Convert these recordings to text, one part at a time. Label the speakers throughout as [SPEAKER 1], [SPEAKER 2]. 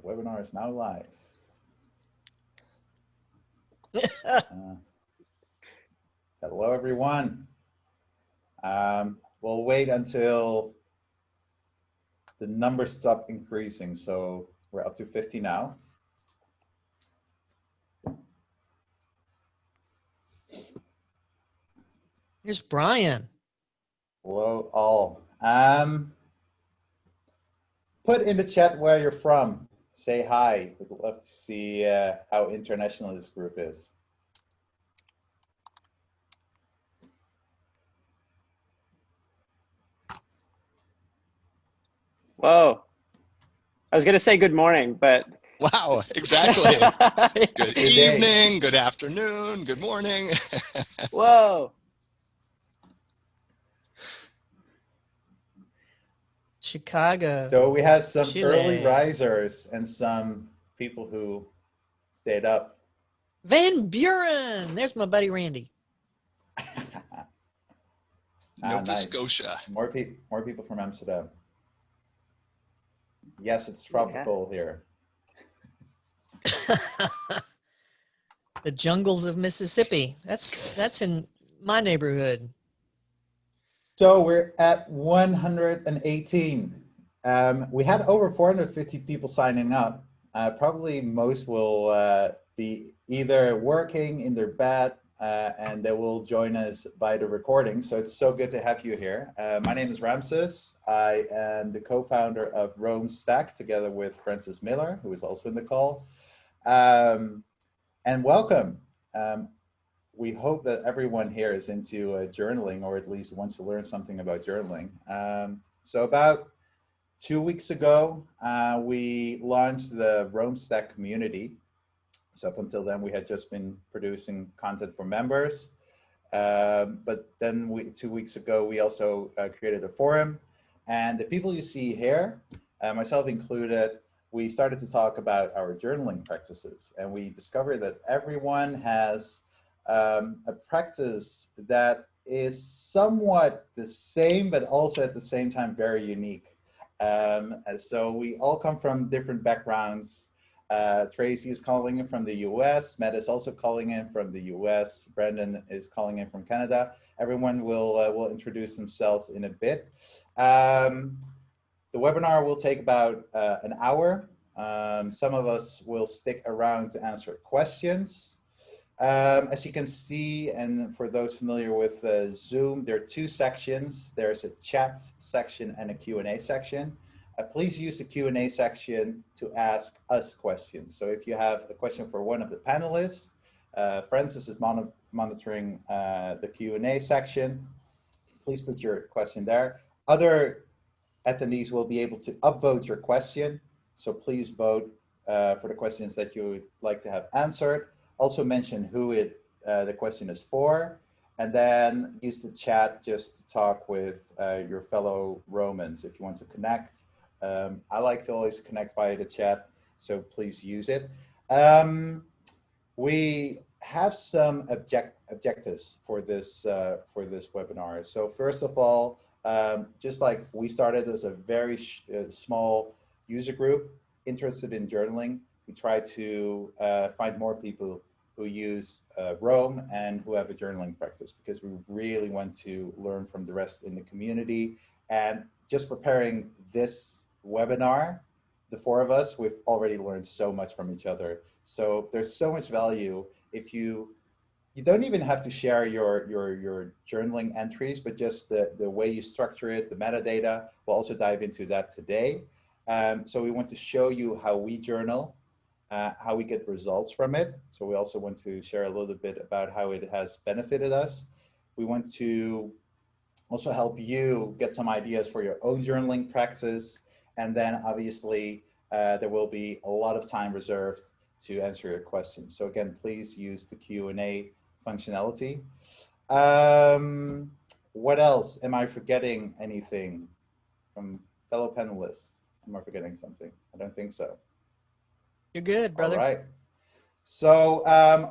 [SPEAKER 1] Webinar is now live. Hello, everyone. We'll wait until the numbers stop increasing. So we're up to 50 now.
[SPEAKER 2] Here's Brian.
[SPEAKER 1] Hello, all. Put in the chat where you're from. Say hi. We'd love to see how international this group is.
[SPEAKER 3] Whoa. I was going to say good morning, but.
[SPEAKER 4] Wow, exactly. Good evening, good afternoon, good morning.
[SPEAKER 3] Whoa.
[SPEAKER 2] Chicago.
[SPEAKER 1] So we have some
[SPEAKER 2] Chile.
[SPEAKER 1] early risers and some people who stayed up.
[SPEAKER 2] Van Buren. There's my buddy Randy.
[SPEAKER 4] Nova
[SPEAKER 1] Nice.
[SPEAKER 4] Scotia.
[SPEAKER 1] More people from Amsterdam. Yes, it's tropical here.
[SPEAKER 2] The jungles of Mississippi. That's in my neighborhood.
[SPEAKER 1] So we're at 118. We had over 450 people signing up. Probably most will be either working in their bed and they will join us by the recording. So it's so good to have you here. My name is Ramses. I am the co-founder of Rome Stack together with Francis Miller, who is also in the call. And welcome. We hope that everyone here is into journaling, or at least wants to learn something about journaling. So about 2 weeks ago, we launched the Rome Stack community. So up until then, we had just been producing content for members. But then 2 weeks ago, we also created a forum. And the people you see here, myself included, we started to talk about our journaling practices. And we discovered that everyone has a practice that is somewhat the same, but also at the same time very unique. And so we all come from different backgrounds. Tracy is calling in from the US. Matt is also calling in from the US. Brandon is calling in from Canada. Everyone will introduce themselves in a bit. The webinar will take about an hour. Some of us will stick around to answer questions. As you can see, and for those familiar with Zoom, there are two sections. There's a chat section and a Q&A section. Please use the Q&A section to ask us questions. So if you have a question for one of the panelists, Francis is monitoring the Q&A section. Please put your question there. Other attendees will be able to upvote your question. So please vote for the questions that you would like to have answered. Also mention who the question is for, and then use the chat just to talk with your fellow Romans if you want to connect. I like to always connect via the chat, so please use it. We have some objectives for this webinar. So first of all, just like we started as a very small user group interested in journaling, we try to find more people who use Rome and who have a journaling practice, because we really want to learn from the rest in the community. And just preparing this webinar, the four of us, we've already learned so much from each other. So there's so much value. If you don't even have to share your journaling entries, but just the way you structure it, the metadata. We'll also dive into that today. So we want to show you how we journal, how we get results from it. So we also want to share a little bit about how it has benefited us. We want to also help you get some ideas for your own journaling practice. And then obviously there will be a lot of time reserved to answer your questions. So again, please use the Q&A functionality. What else? Am I forgetting anything from fellow panelists? Am I forgetting something? I don't think so.
[SPEAKER 2] You're good, brother.
[SPEAKER 1] All right. So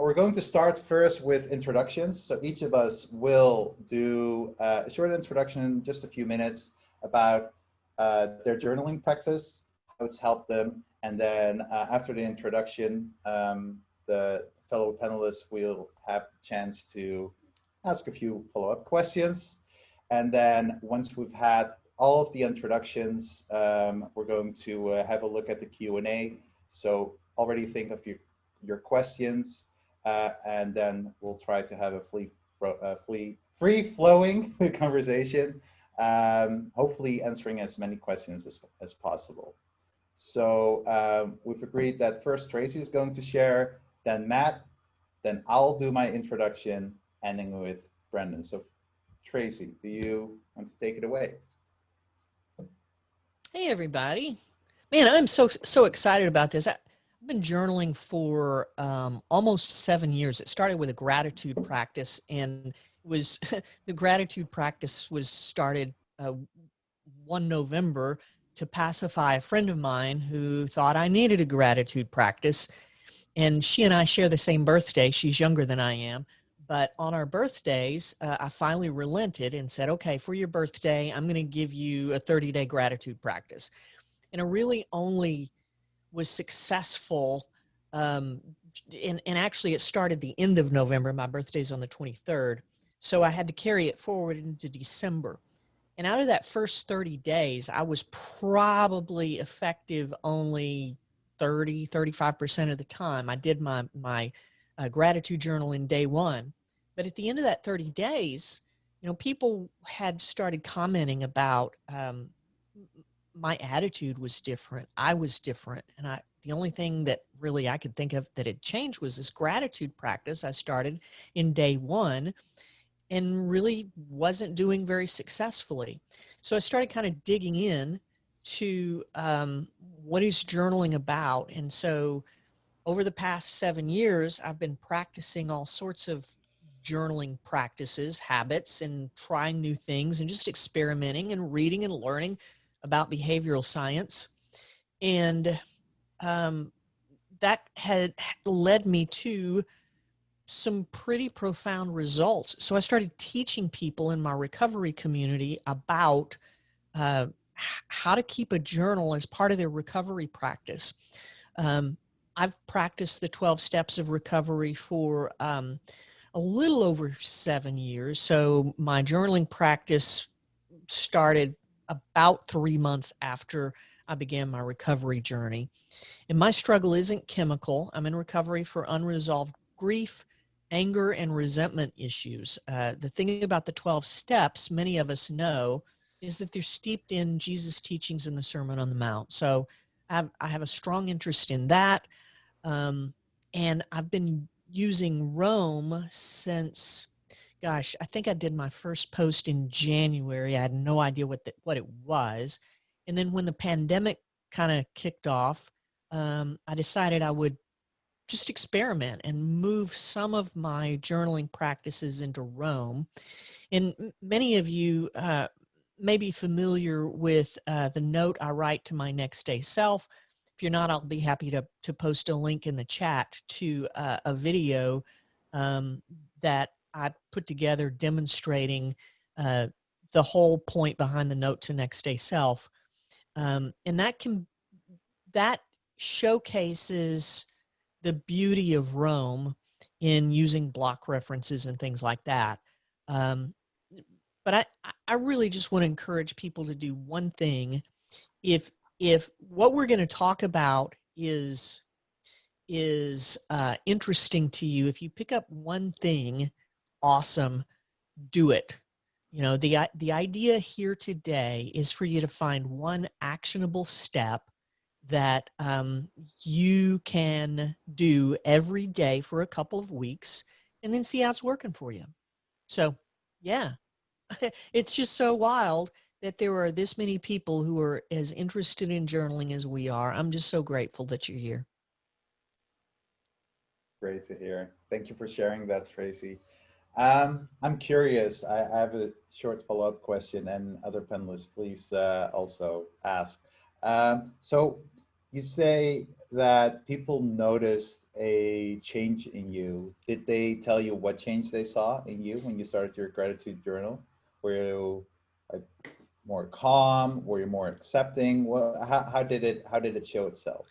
[SPEAKER 1] we're going to start first with introductions. So each of us will do a short introduction, just a few minutes, about their journaling practice, notes help them. And then after the introduction, the fellow panelists will have the chance to ask a few follow-up questions. And then once we've had all of the introductions, we're going to have a look at the Q&A. So already think of your questions, and then we'll try to have a free-flowing conversation, hopefully answering as many questions as possible. So we've agreed that first Tracy is going to share, then Matt, then I'll do my introduction, ending with Brendan. So Tracy, do you want to take it away?
[SPEAKER 2] Hey, everybody. Man, I'm so excited about this. I've been journaling for almost 7 years. It started with a gratitude practice, and was the gratitude practice was started one November to pacify a friend of mine who thought I needed a gratitude practice. And she and I share the same birthday. She's younger than I am. But on our birthdays, I finally relented and said, okay, for your birthday, I'm going to give you a 30-day gratitude practice. And I really only was successful. And actually, it started the end of November. My birthday's on the 23rd. So I had to carry it forward into December. And out of that first 30 days, I was probably effective only 35% of the time. I did my gratitude journal in day one. But at the end of that 30 days, you know, people had started commenting about my attitude was different. I was different. And the only thing that really I could think of that had changed was this gratitude practice I started in day one, and really wasn't doing very successfully. So I started kind of digging in to what is journaling about. And so over the past 7 years, I've been practicing all sorts of journaling practices, habits, and trying new things, and just experimenting and reading and learning about behavioral science. And that had led me to some pretty profound results. So I started teaching people in my recovery community about how to keep a journal as part of their recovery practice. I've practiced the 12 steps of recovery for a little over 7 years. So my journaling practice started about 3 months after I began my recovery journey. And my struggle isn't chemical. I'm in recovery for unresolved grief, anger, and resentment issues. The thing about the 12 steps, many of us know, is that they're steeped in Jesus' teachings in the Sermon on the Mount. So I have a strong interest in that. And I've been using Rome since, gosh, I think I did my first post in January. I had no idea what it was. And then when the pandemic kind of kicked off, I decided I would just experiment and move some of my journaling practices into Rome. And many of you may be familiar with the note I write to my next day self. If you're not, I'll be happy to post a link in the chat to a video that I put together demonstrating the whole point behind the note to next day self. And that showcases the beauty of Rome in using block references and things like that. But I really just want to encourage people to do one thing. If what we're going to talk about is interesting to you, if you pick up one thing, awesome, do it. You know, the idea here today is for you to find one actionable step that you can do every day for a couple of weeks, and then see how it's working for you. So, yeah, it's just so wild that there are this many people who are as interested in journaling as we are. I'm just so grateful that you're here.
[SPEAKER 1] Great to hear. Thank you for sharing that, Tracy. I'm curious. I have a short follow-up question, and other panelists, please also ask. So you say that people noticed a change in you. Did they tell you what change they saw in you when you started your gratitude journal? Were you like more calm? Were you more accepting? Well, how did it show itself?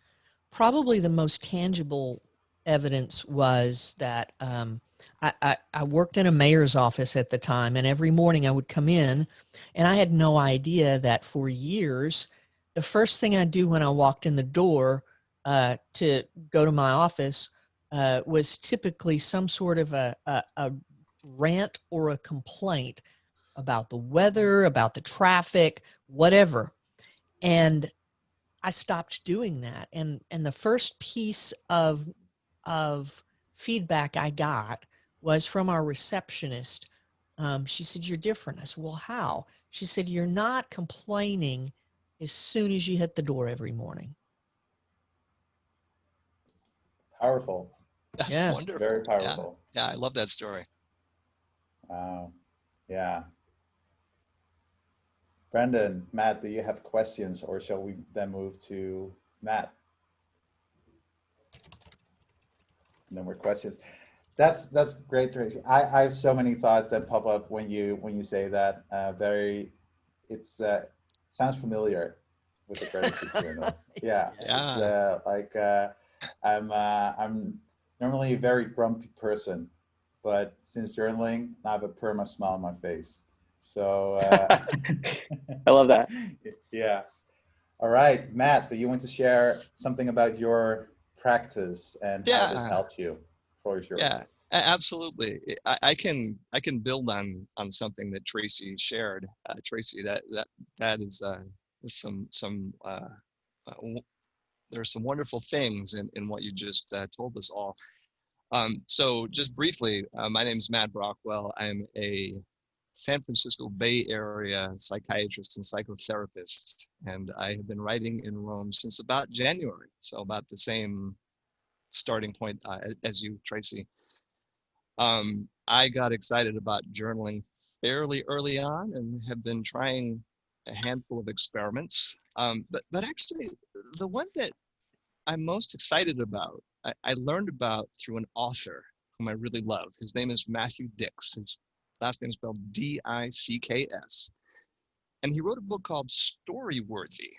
[SPEAKER 2] Probably the most tangible evidence was that I worked in a mayor's office at the time, and every morning I would come in, and I had no idea that for years, the first thing I do when I walked in the door to go to my office was typically some sort of a rant or a complaint about the weather, about the traffic, whatever. And I stopped doing that. And the first piece of feedback I got was from our receptionist. She said, "You're different." I said, "Well, how?" She said, "You're not complaining as soon as you hit the door every morning."
[SPEAKER 1] Powerful.
[SPEAKER 4] That's
[SPEAKER 2] Yeah.
[SPEAKER 4] wonderful.
[SPEAKER 1] Very powerful.
[SPEAKER 4] Yeah, I love that story.
[SPEAKER 1] Wow. Yeah. Brendan, Matt, do you have questions, or shall we then move to Matt? No more questions. That's great, Tracy. I have so many thoughts that pop up when you say that. It's sounds familiar with the gratitude journal. Yeah.
[SPEAKER 4] Yeah.
[SPEAKER 1] It's I'm normally a very grumpy person, but since journaling, I have a perma smile on my face. So
[SPEAKER 3] I love that.
[SPEAKER 1] Yeah. All right, Matt, do you want to share something about your practice and how this
[SPEAKER 4] Yeah.
[SPEAKER 1] helped you? Floor is yours.
[SPEAKER 4] Yeah, absolutely. I can build on something that Tracy shared. Tracy, that is there's there's some wonderful things in what you just told us all. So just briefly, my name is Matt Brockwell. I'm a San Francisco Bay Area psychiatrist and psychotherapist, and I have been writing in Rome since about January, so about the same starting point as you, Tracy. I got excited about journaling fairly early on and have been trying a handful of experiments. But actually, the one that I'm most excited about, I learned about through an author whom I really love. His name is Matthew Dicks. His last name is spelled D-I-C-K-S. And he wrote a book called Storyworthy.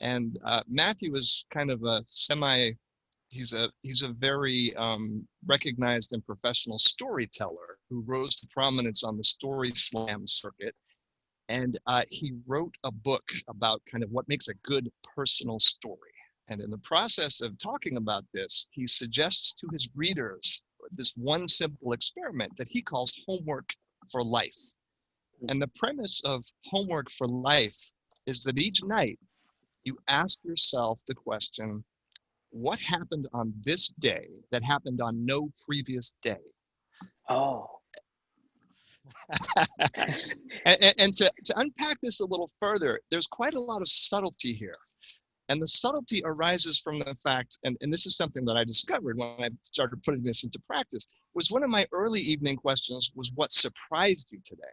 [SPEAKER 4] And Matthew is kind of a he's a very recognized and professional storyteller who rose to prominence on the Story Slam circuit. And he wrote a book about kind of what makes a good personal story. And in the process of talking about this, he suggests to his readers this one simple experiment that he calls homework for life. And the premise of homework for life is that each night you ask yourself the question, what happened on this day that happened on no previous day?
[SPEAKER 3] Oh.
[SPEAKER 4] and to unpack this a little further, there's quite a lot of subtlety here. And the subtlety arises from the fact, and this is something that I discovered when I started putting this into practice, was one of my early evening questions was, what surprised you today?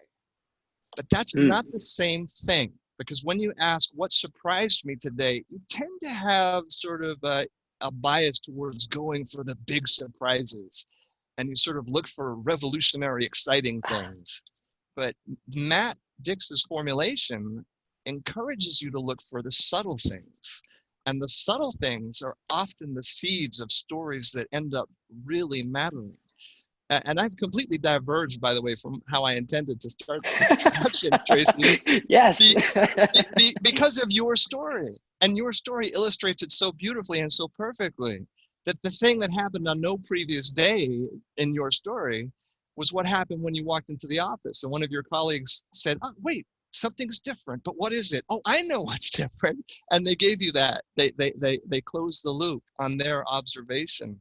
[SPEAKER 4] But that's not the same thing, because when you ask what surprised me today, you tend to have sort of a bias towards going for the big surprises, and you sort of look for revolutionary, exciting things. But Matt Dix's formulation encourages you to look for the subtle things. And the subtle things are often the seeds of stories that end up really mattering. And I've completely diverged, by the way, from how I intended to start this introduction, Tracy.
[SPEAKER 3] Yes.
[SPEAKER 4] Because of your story. And your story illustrates it so beautifully and so perfectly that the thing that happened on no previous day in your story was what happened when you walked into the office. And one of your colleagues said, "Oh, wait, something's different, but what is it?" "Oh, I know what's different." And they gave you that. They closed the loop on their observation.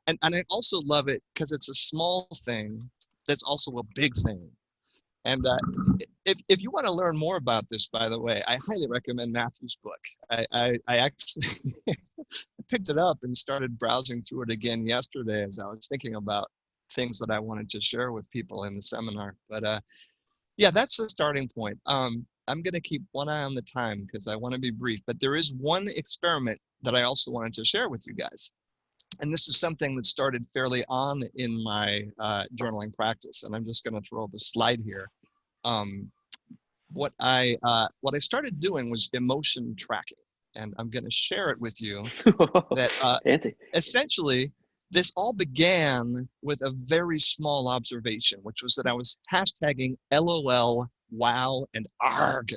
[SPEAKER 4] And I also love it because it's a small thing that's also a big thing. And if you want to learn more about this, by the way, I highly recommend Matthew's book. I actually picked it up and started browsing through it again yesterday as I was thinking about things that I wanted to share with people in the seminar. But yeah, that's the starting point. I'm going to keep one eye on the time because I want to be brief. But there is one experiment that I also wanted to share with you guys. And this is something that started fairly on in my journaling practice. And I'm just going to throw up a slide here. what I started doing was emotion tracking, and I'm going to share it with you. That
[SPEAKER 3] Fancy.
[SPEAKER 4] essentially, this all began with a very small observation, which was that I was hashtagging LOL, wow, and ARG.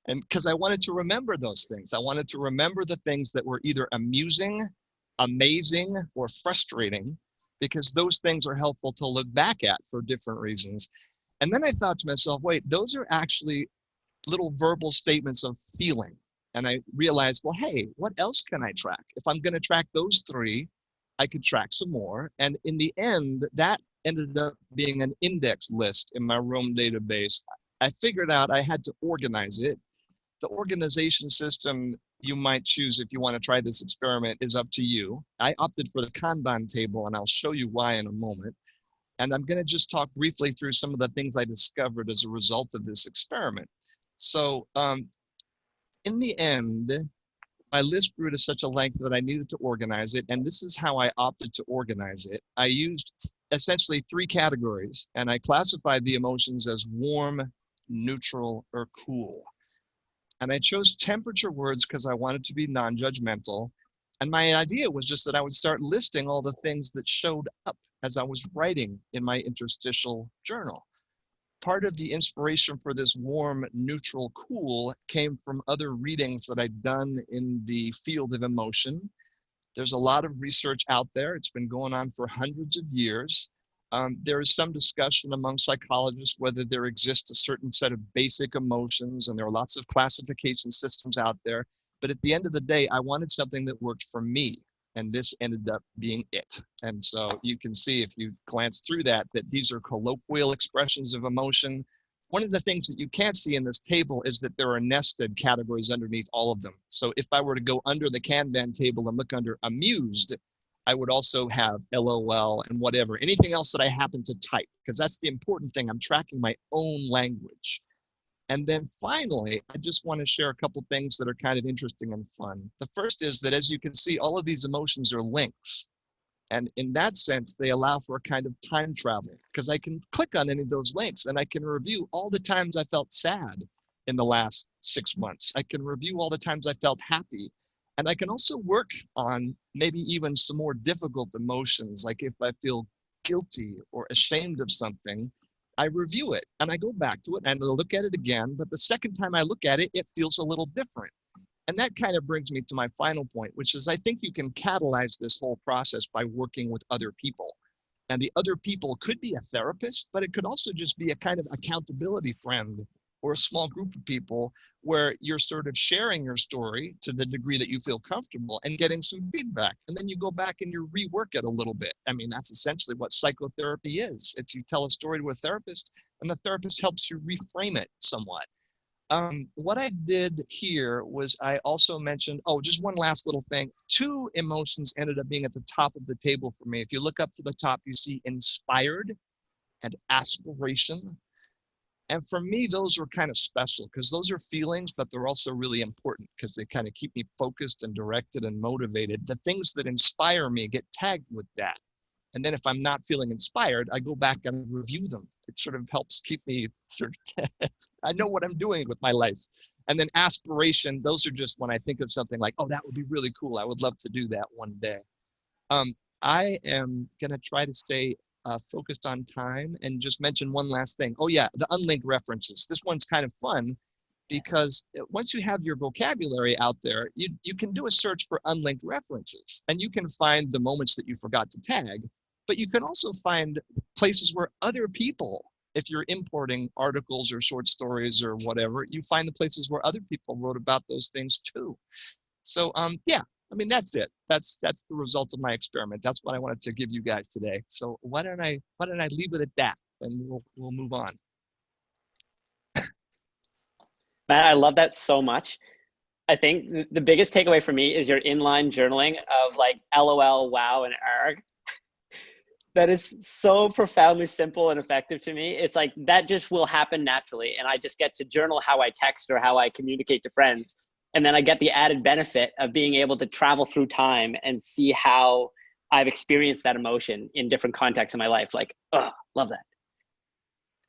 [SPEAKER 4] And because I wanted to remember those things. I wanted to remember the things that were either amusing, amazing, or frustrating, because those things are helpful to look back at for different reasons. And then I thought to myself, wait, those are actually little verbal statements of feeling. And I realized, well, hey, what else can I track? If I'm going to track those three, I could track some more. And in the end, that ended up being an index list in my Roam database. I figured out I had to organize it. The organization system you might choose if you want to try this experiment is up to you. I opted for the Kanban table, and I'll show you why in a moment. And I'm going to just talk briefly through some of the things I discovered as a result of this experiment. So in the end, my list grew to such a length that I needed to organize it. And this is how I opted to organize it. I used essentially three categories, and I classified the emotions as warm, neutral, or cool. And I chose temperature words because I wanted to be non-judgmental. And my idea was just that I would start listing all the things that showed up as I was writing in my interstitial journal. Part of the inspiration for this warm, neutral, cool came from other readings that I'd done in the field of emotion. There's a lot of research out there. It's been going on for hundreds of years. There is some discussion among psychologists whether there exists a certain set of basic emotions, and there are lots of classification systems out there. But at the end of the day, I wanted something that worked for me, and this ended up being it. And so you can see, if you glance through that these are colloquial expressions of emotion. One of the things that you can't see in this table is that there are nested categories underneath all of them. So if I were to go under the Kanban table and look under amused, I would also have LOL and whatever, anything else that I happen to type, because that's the important thing. I'm tracking my own language. And then finally, I just want to share a couple things that are kind of interesting and fun. The first is that, as you can see, all of these emotions are links. And in that sense, they allow for a kind of time travel, because I can click on any of those links and I can review all the times I felt sad in the last 6 months. I can review all the times I felt happy. And I can also work on maybe even some more difficult emotions, like if I feel guilty or ashamed of something, I review it and I go back to it and I look at it again. But the second time I look at it, it feels a little different. And that kind of brings me to my final point, which is I think you can catalyze this whole process by working with other people. And the other people could be a therapist, but it could also just be a kind of accountability friend or a small group of people where you're sort of sharing your story to the degree that you feel comfortable and getting some feedback. And then you go back and you rework it a little bit. I mean, that's essentially what psychotherapy is. It's you tell a story to a therapist and the therapist helps you reframe it somewhat. What I did here was I also mentioned, just one last little thing. 2 emotions ended up being at the top of the table for me. If you look up to the top, you see inspired and aspiration. And for me, those were kind of special because those are feelings, but they're also really important because they kind of keep me focused and directed and motivated. The things that inspire me get tagged with that. And then if I'm not feeling inspired, I go back and review them. It sort of helps keep me I know what I'm doing with my life. And then aspiration, those are just when I think of something like, that would be really cool. I would love to do that one day. I am going to try to stay focused on time and just mention one last thing. The unlinked references. This one's kind of fun because once you have your vocabulary out there, you can do a search for unlinked references and you can find the moments that you forgot to tag, but you can also find places where other people, if you're importing articles or short stories or whatever, you find the places where other people wrote about those things too. So that's it. That's the result of my experiment. That's what I wanted to give you guys today. So why don't I leave it at that and we'll move on.
[SPEAKER 3] Matt, I love that so much. I think the biggest takeaway for me is your inline journaling of like LOL, wow, and ARG. That is so profoundly simple and effective to me. It's like that just will happen naturally. And I just get to journal how I text or how I communicate to friends. And then I get the added benefit of being able to travel through time and see how I've experienced that emotion in different contexts in my life. Like, love that.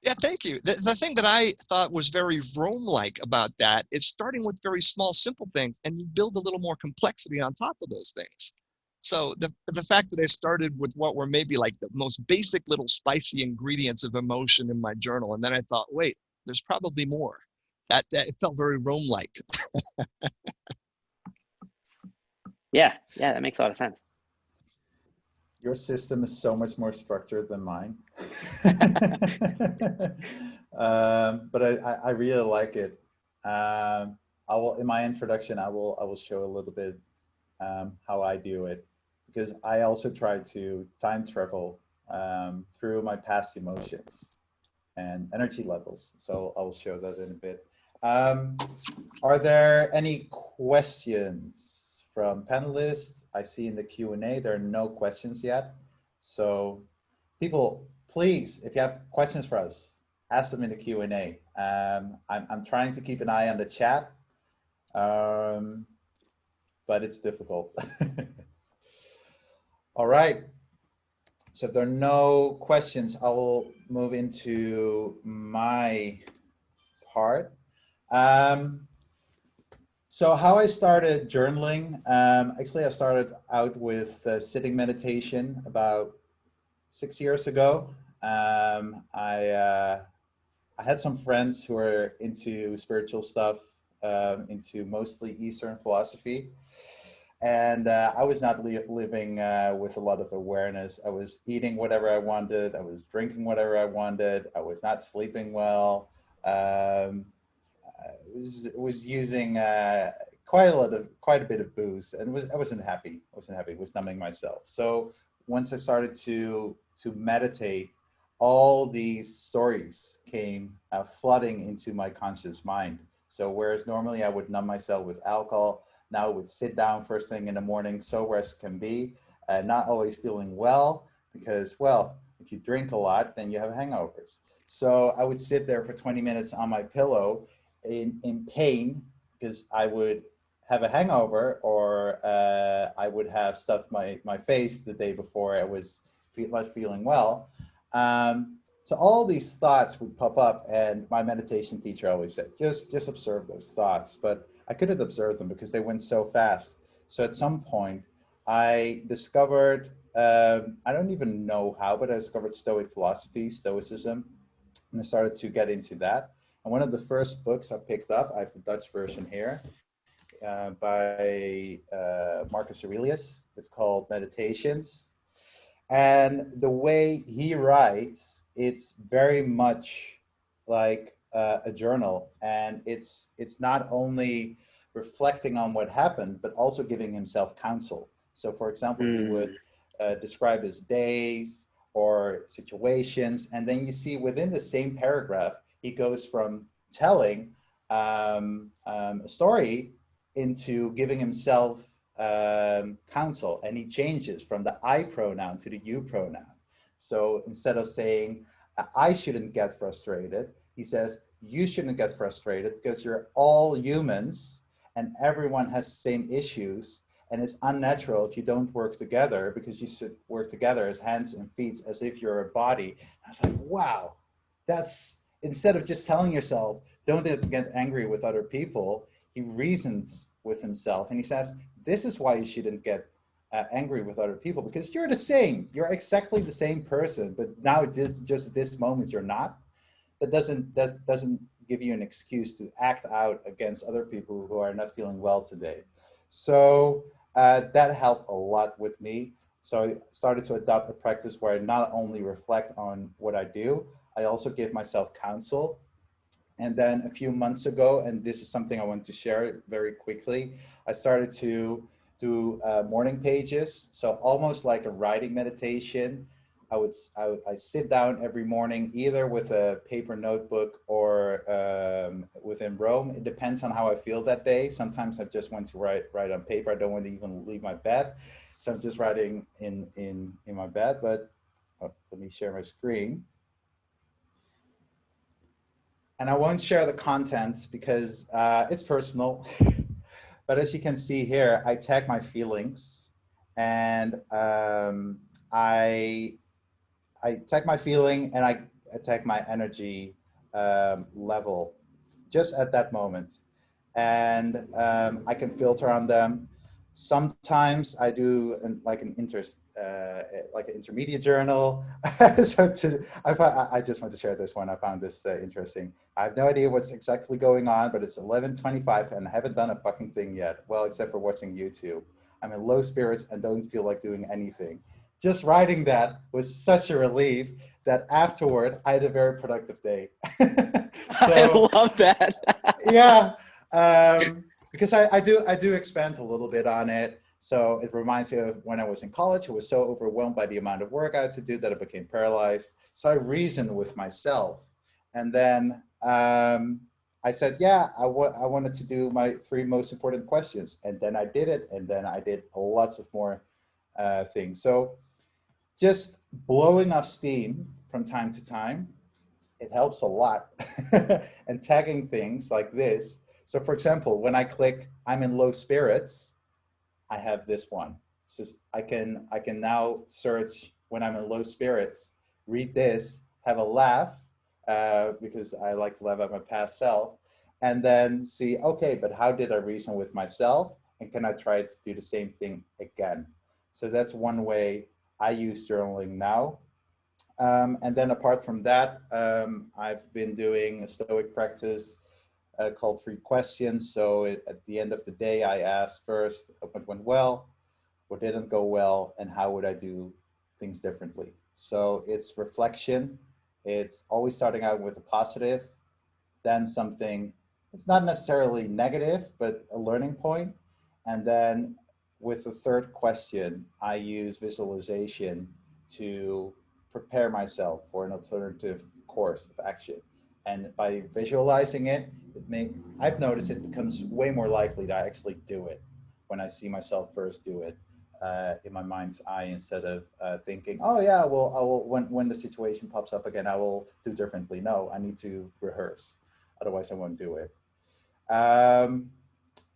[SPEAKER 4] Yeah, thank you. The thing that I thought was very Rome-like about that is starting with very small, simple things, and you build a little more complexity on top of those things. So the fact that I started with what were maybe like the most basic little spicy ingredients of emotion in my journal, and then I thought, wait, there's probably more. That it felt very Rome-like.
[SPEAKER 3] Yeah, that makes a lot of sense.
[SPEAKER 1] Your system is so much more structured than mine. But I really like it. I will, in my introduction, I will show a little bit how I do it, because I also try to time travel through my past emotions and energy levels. So I will show that in a bit. Are there any questions from panelists? I see in the Q&A there are no questions yet. So people, please, if you have questions for us, ask them in the Q&A. I'm trying to keep an eye on the chat, but it's difficult. All right. So if there are no questions, I will move into my part. So how I started journaling, actually I started out with sitting meditation about 6 years ago. I had some friends who were into spiritual stuff, into mostly Eastern philosophy. And I was not living with a lot of awareness. I was eating whatever I wanted. I was drinking whatever I wanted. I was not sleeping well. Was using quite a bit of booze, and I wasn't happy. It was numbing myself. So once I started to meditate, all these stories came flooding into my conscious mind. So whereas normally I would numb myself with alcohol, now I would sit down first thing in the morning, sober as can be, not always feeling well, because, well, if you drink a lot, then you have hangovers. So I would sit there for 20 minutes on my pillow in pain, because I would have a hangover, or I would have stuffed my face the day before I was not feeling well. So all these thoughts would pop up, and my meditation teacher always said, just observe those thoughts. But I couldn't observe them because they went so fast. So at some point I discovered, I don't even know how, but I discovered Stoic philosophy, Stoicism, and I started to get into that. And one of the first books I picked up, I have the Dutch version here, by Marcus Aurelius. It's called Meditations. And the way he writes, it's very much like a journal. And it's not only reflecting on what happened, but also giving himself counsel. So for example, he would describe his days or situations. And then you see within the same paragraph, he goes from telling a story into giving himself counsel, and he changes from the I pronoun to the you pronoun. So instead of saying, I shouldn't get frustrated, he says, you shouldn't get frustrated because you're all humans and everyone has the same issues. And it's unnatural if you don't work together, because you should work together as hands and feet, as if you're a body. I was like, wow, that's, instead of just telling yourself, don't get angry with other people, he reasons with himself. And he says, this is why you shouldn't get angry with other people, because you're the same. You're exactly the same person, but now just this moment you're not. That doesn't give you an excuse to act out against other people who are not feeling well today. So that helped a lot with me. So I started to adopt a practice where I not only reflect on what I do, I also give myself counsel. And then a few months ago, and this is something I want to share very quickly, I started to do morning pages. So almost like a writing meditation. I sit down every morning, either with a paper notebook or within Rome. It depends on how I feel that day. Sometimes I just want to write on paper. I don't want to even leave my bed. So I'm just writing in my bed, but let me share my screen. And I won't share the contents because it's personal. But as you can see here, I tag my feelings, and I tag my feeling, and attack my energy level just at that moment. And I can filter on them. Sometimes I do like an intermediate journal. So I just want to share this one. I found this interesting. I have no idea what's exactly going on, but it's 11:25 and I haven't done a fucking thing yet. Well, except for watching YouTube. I'm in low spirits and don't feel like doing anything. Just writing that was such a relief that afterward I had a very productive day.
[SPEAKER 3] I love that.
[SPEAKER 1] Yeah. Because I do expand a little bit on it. So it reminds me of when I was in college, I was so overwhelmed by the amount of work I had to do that I became paralyzed. So I reasoned with myself. And then I said, yeah, I wanted to do my 3 most important questions. And then I did it. And then I did lots of more things. So just blowing off steam from time to time, it helps a lot. And tagging things like this. So for example, when I click, I'm in low spirits, I have this one. So I can now search when I'm in low spirits, read this, have a laugh, because I like to laugh at my past self, and then see, okay, but how did I reason with myself? And can I try to do the same thing again? So that's one way I use journaling now. And then apart from that, I've been doing a Stoic practice called 3 questions. So at the end of the day, I ask first what went well, what didn't go well, and how would I do things differently. So it's reflection. It's always starting out with a positive, then something, it's not necessarily negative, but a learning point. And then with the 3rd question, I use visualization to prepare myself for an alternative course of action. And by visualizing it, I've noticed it becomes way more likely that I actually do it when I see myself first do it in my mind's eye, instead of thinking, oh yeah, well, I will, when the situation pops up again, I will do differently. No, I need to rehearse. Otherwise I won't do it.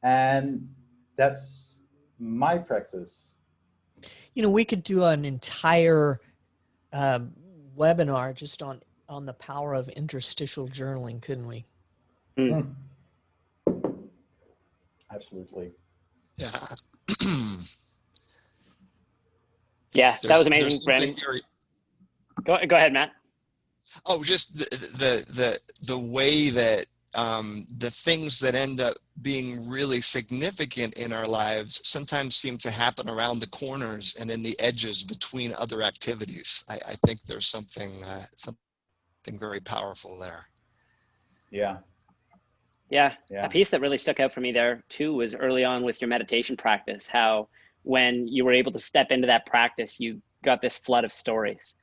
[SPEAKER 1] And that's my practice.
[SPEAKER 2] You know, we could do an entire webinar just on the power of interstitial journaling, couldn't we?
[SPEAKER 3] Mm.
[SPEAKER 1] Absolutely.
[SPEAKER 4] Yeah.
[SPEAKER 3] Yeah, that was amazing, Brandon. Go ahead, Matt.
[SPEAKER 4] Oh, just the way that the things that end up being really significant in our lives sometimes seem to happen around the corners and in the edges between other activities. I think there's something very powerful there.
[SPEAKER 1] Yeah.
[SPEAKER 3] Yeah. A piece that really stuck out for me there too was early on with your meditation practice, how when you were able to step into that practice, you got this flood of stories.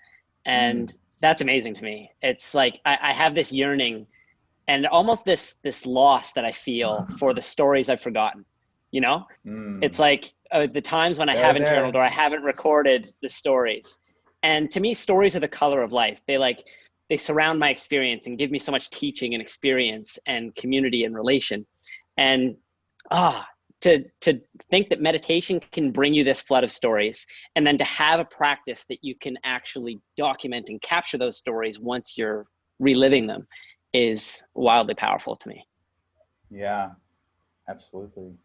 [SPEAKER 3] And that's amazing to me. It's like I have this yearning and almost this loss that I feel for the stories I've forgotten. You know, it's like the times when I haven't journaled or I haven't recorded the stories. And to me, stories are the color of life. They surround my experience and give me so much teaching and experience and community and relation. And to think that meditation can bring you this flood of stories, and then to have a practice that you can actually document and capture those stories once you're reliving them is wildly powerful to me.
[SPEAKER 1] Yeah, absolutely.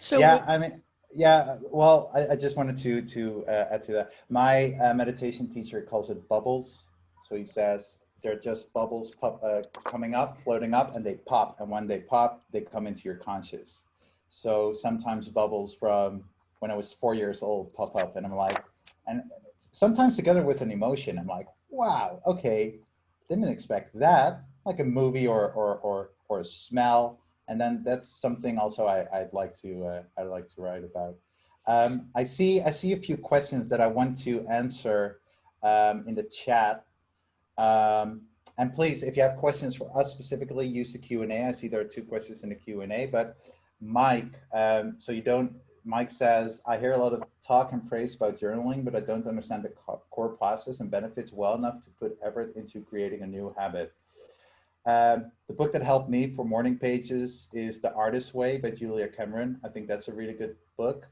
[SPEAKER 2] So
[SPEAKER 1] yeah, I mean, yeah, well, I just wanted to add to that. My meditation teacher calls it bubbles. So he says they're just bubbles coming up, floating up, and they pop. And when they pop, they come into your conscious. So sometimes bubbles from when I was 4 years old pop up, and I'm like, and sometimes together with an emotion, I'm like, wow, okay, didn't expect that, like a movie or a smell. And then that's something also I'd like to write about. I see a few questions that I want to answer in the chat. And please, if you have questions for us specifically, use the Q&A. I see there are 2 questions in the Q&A, but Mike, Mike says, I hear a lot of talk and praise about journaling, but I don't understand the core process and benefits well enough to put effort into creating a new habit. The book that helped me for morning pages is The Artist's Way by Julia Cameron. I think that's a really good book.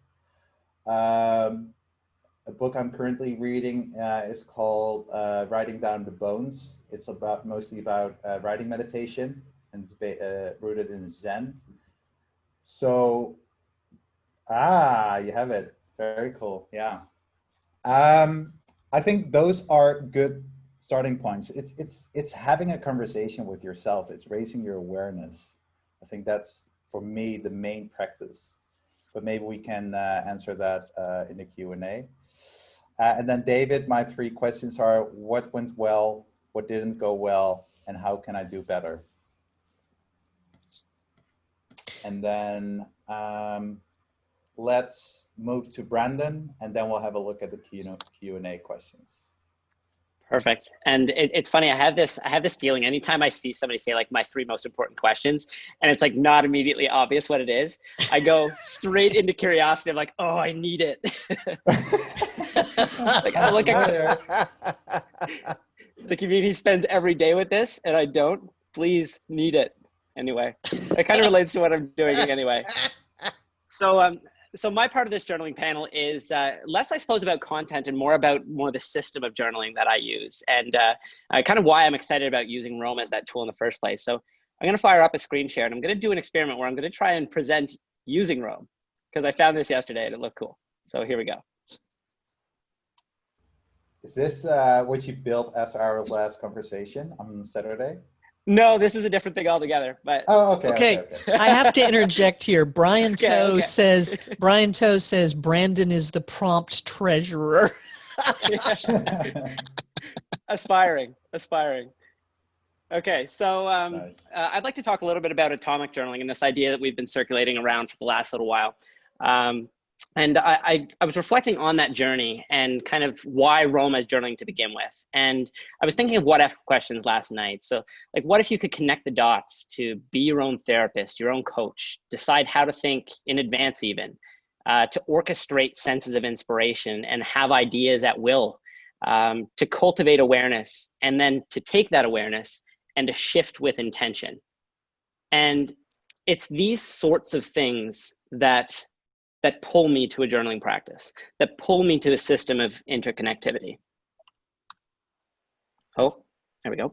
[SPEAKER 1] a book I'm currently reading is called Writing Down the Bones. It's mostly about writing meditation, and it's rooted in Zen. So, you have it. Very cool. Yeah. I think those are good starting points. It's having a conversation with yourself. It's raising your awareness. I think that's, for me, the main practice. But maybe we can answer that in the Q&A. And then David, my 3 questions are: what went well, what didn't go well, and how can I do better? And then let's move to Brandon, and then we'll have a look at the Q&A questions.
[SPEAKER 3] Perfect. And it's funny, I have this feeling anytime I see somebody say like my 3 most important questions, and it's like not immediately obvious what it is, I go straight into curiosity. I'm like, oh, I need it. The community spends every day with this, and I don't. Please, need it. Anyway, it kind of relates to what I'm doing anyway. So my part of this journaling panel is less, I suppose, about content and more about the system of journaling that I use, and kind of why I'm excited about using Roam as that tool in the first place. So I'm going to fire up a screen share, and I'm going to do an experiment where I'm going to try and present using Roam, because I found this yesterday and it looked cool. So here we go.
[SPEAKER 1] Is this what you built after our last conversation on Saturday?
[SPEAKER 3] No, this is a different thing altogether. But
[SPEAKER 2] okay. I have to interject here. Brian Toe says Brandon is the prompt treasurer.
[SPEAKER 3] Aspiring. Okay, so
[SPEAKER 1] nice.
[SPEAKER 3] I'd like to talk a little bit about atomic journaling and this idea that we've been circulating around for the last little while. And I was reflecting on that journey and kind of why Roam as journaling to begin with. And I was thinking of what if questions last night. So like, what if you could connect the dots to be your own therapist, your own coach, decide how to think in advance even, to orchestrate senses of inspiration and have ideas at will, to cultivate awareness, and then to take that awareness and to shift with intention. And it's these sorts of things that pull me to a journaling practice, that pull me to a system of interconnectivity. Oh, there we go.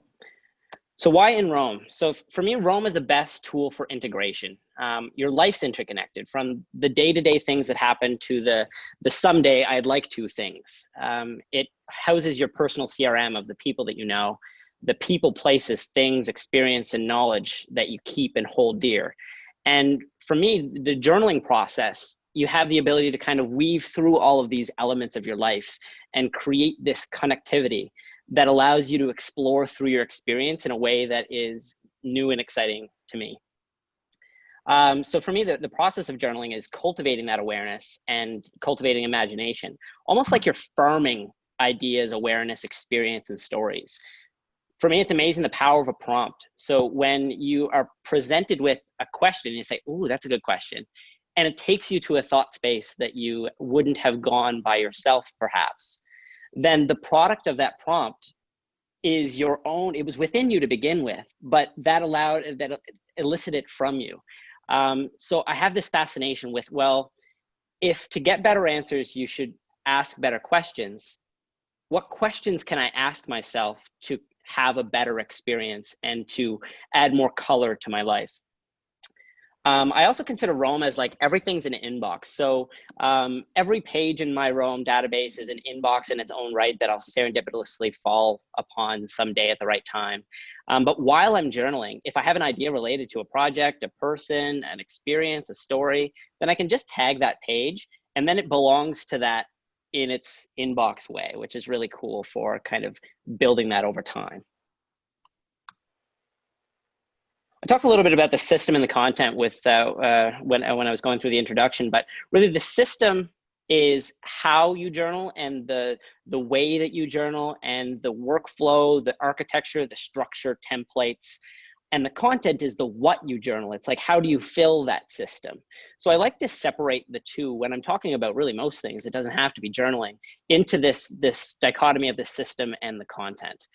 [SPEAKER 3] So why in Roam? So for me, Roam is the best tool for integration. Your life's interconnected, from the day-to-day things that happen to the someday I'd like to things. It houses your personal CRM of the people that you know, the people, places, things, experience, and knowledge that you keep and hold dear. And for me, the journaling process, you have the ability to kind of weave through all of these elements of your life and create this connectivity that allows you to explore through your experience in a way that is new and exciting to me. So for me, the process of journaling is cultivating that awareness and cultivating imagination, almost like you're farming ideas, awareness, experience, and stories. For me, it's amazing the power of a prompt. So when you are presented with a question, you say, "Ooh, that's a good question." And it takes you to a thought space that you wouldn't have gone by yourself, perhaps. Then the product of that prompt is your own. It was within you to begin with, but that elicited it from you. So I have this fascination with, well, if to get better answers, you should ask better questions, what questions can I ask myself to have a better experience and to add more color to my life? I also consider Roam as like everything's in an inbox. So every page in my Roam database is an inbox in its own right that I'll serendipitously fall upon someday at the right time. But while I'm journaling, if I have an idea related to a project, a person, an experience, a story, then I can just tag that page, and then it belongs to that in its inbox way, which is really cool for kind of building that over time. I talked a little bit about the system and the content with when I was going through the introduction, but really the system is how you journal and the way that you journal and the workflow, the architecture, the structure, templates, and the content is the what you journal. It's like, how do you fill that system? So I like to separate the two when I'm talking about really most things. It doesn't have to be journaling, into this dichotomy of the system and the content.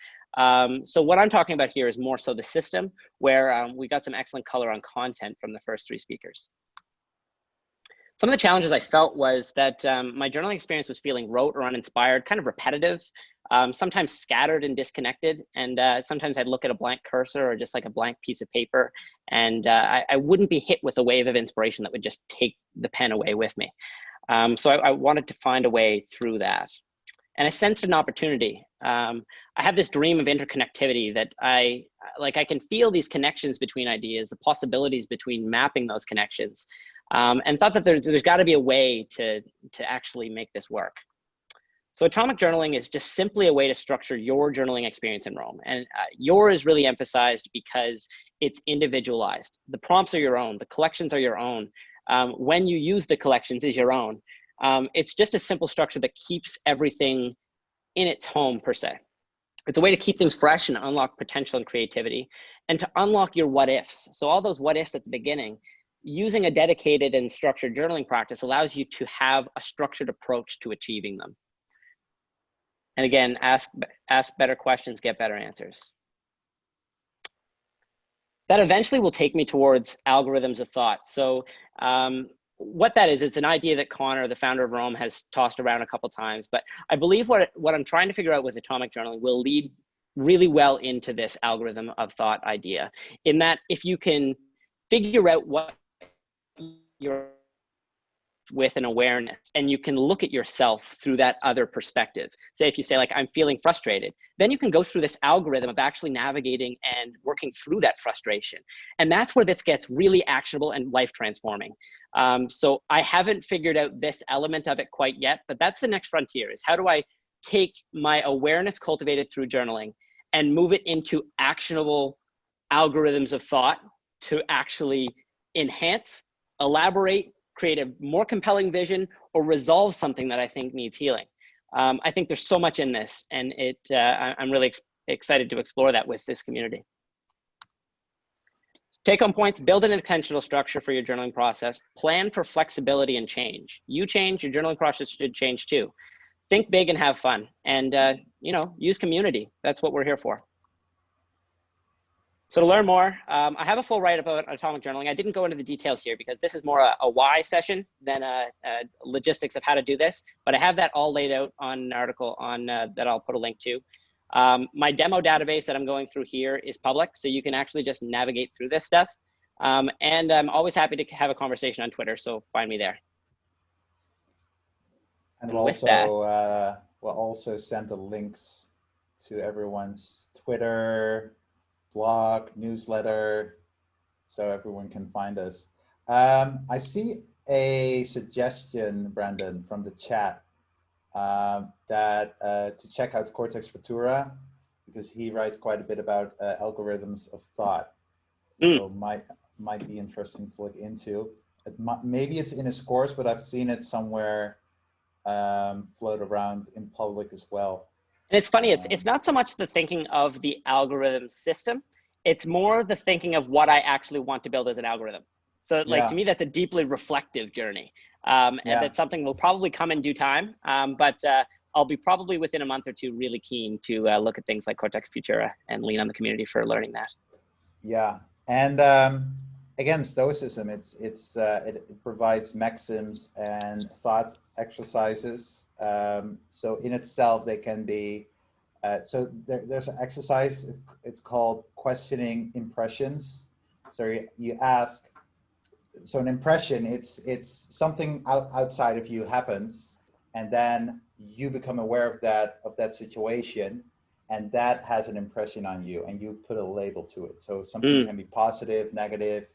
[SPEAKER 3] So what I'm talking about here is more so the system, where we got some excellent color on content from the first 3 speakers. Some of the challenges I felt was that my journaling experience was feeling rote or uninspired, kind of repetitive, sometimes scattered and disconnected. And sometimes I'd look at a blank cursor or just like a blank piece of paper, and I wouldn't be hit with a wave of inspiration that would just take the pen away with me. So I wanted to find a way through that. And I sensed an opportunity. I have this dream of interconnectivity that I can feel these connections between ideas, the possibilities between mapping those connections, and thought that there's got to be a way to actually make this work. So atomic journaling is just simply a way to structure your journaling experience in Roam. And your is really emphasized because it's individualized. The prompts are your own, the collections are your own. When you use the collections is your own. It's just a simple structure that keeps everything in its home, per se. It's a way to keep things fresh and unlock potential and creativity, and to unlock your what ifs. So all those what ifs at the beginning, using a dedicated and structured journaling practice allows you to have a structured approach to achieving them. And again, ask better questions, get better answers. That eventually will take me towards algorithms of thought. So what that is, it's an idea that Connor, the founder of Roam, has tossed around a couple times. But I believe what I'm trying to figure out with atomic journaling will lead really well into this algorithm of thought idea, in that if you can figure out what you're with an awareness, and you can look at yourself through that other perspective. Say if you say like, I'm feeling frustrated, then you can go through this algorithm of actually navigating and working through that frustration. And that's where this gets really actionable and life transforming. So I haven't figured out this element of it quite yet, but that's the next frontier, is how do I take my awareness cultivated through journaling and move it into actionable algorithms of thought to actually enhance, elaborate, create a more compelling vision, or resolve something that I think needs healing. I think there's so much in this, and I'm really excited to explore that with this community. Take home points: build an intentional structure for your journaling process. Plan for flexibility and change. You change, your journaling process should change too. Think big and have fun, and use community. That's what we're here for. So to learn more, I have a full write-up about atomic journaling. I didn't go into the details here because this is more a why session than a logistics of how to do this, but I have that all laid out on an article on that I'll put a link to. My demo database that I'm going through here is public, so you can actually just navigate through this stuff. And I'm always happy to have a conversation on Twitter, so find me there.
[SPEAKER 1] And we'll also send the links to everyone's Twitter, blog, newsletter, so everyone can find us. I see a suggestion, Brandon, from the chat that to check out Cortex Futura, because he writes quite a bit about algorithms of thought. So might be interesting to look into. Maybe it's in his course, but I've seen it somewhere float around in public as well.
[SPEAKER 3] And it's funny, it's not so much the thinking of the algorithm system, it's more the thinking of what I actually want to build as an algorithm. So to me, that's a deeply reflective journey. And that's something will probably come in due time, but I'll be probably within a month or two really keen to look at things like Cortex Futura and lean on the community for learning that.
[SPEAKER 1] Yeah, and again, Stoicism, it provides maxims and thought exercises. So in itself, they can be, so there's an exercise, it's called questioning impressions. So you ask, so an impression, it's something outside of you happens, and then you become aware of that situation, and that has an impression on you, and you put a label to it. So something can be positive, negative,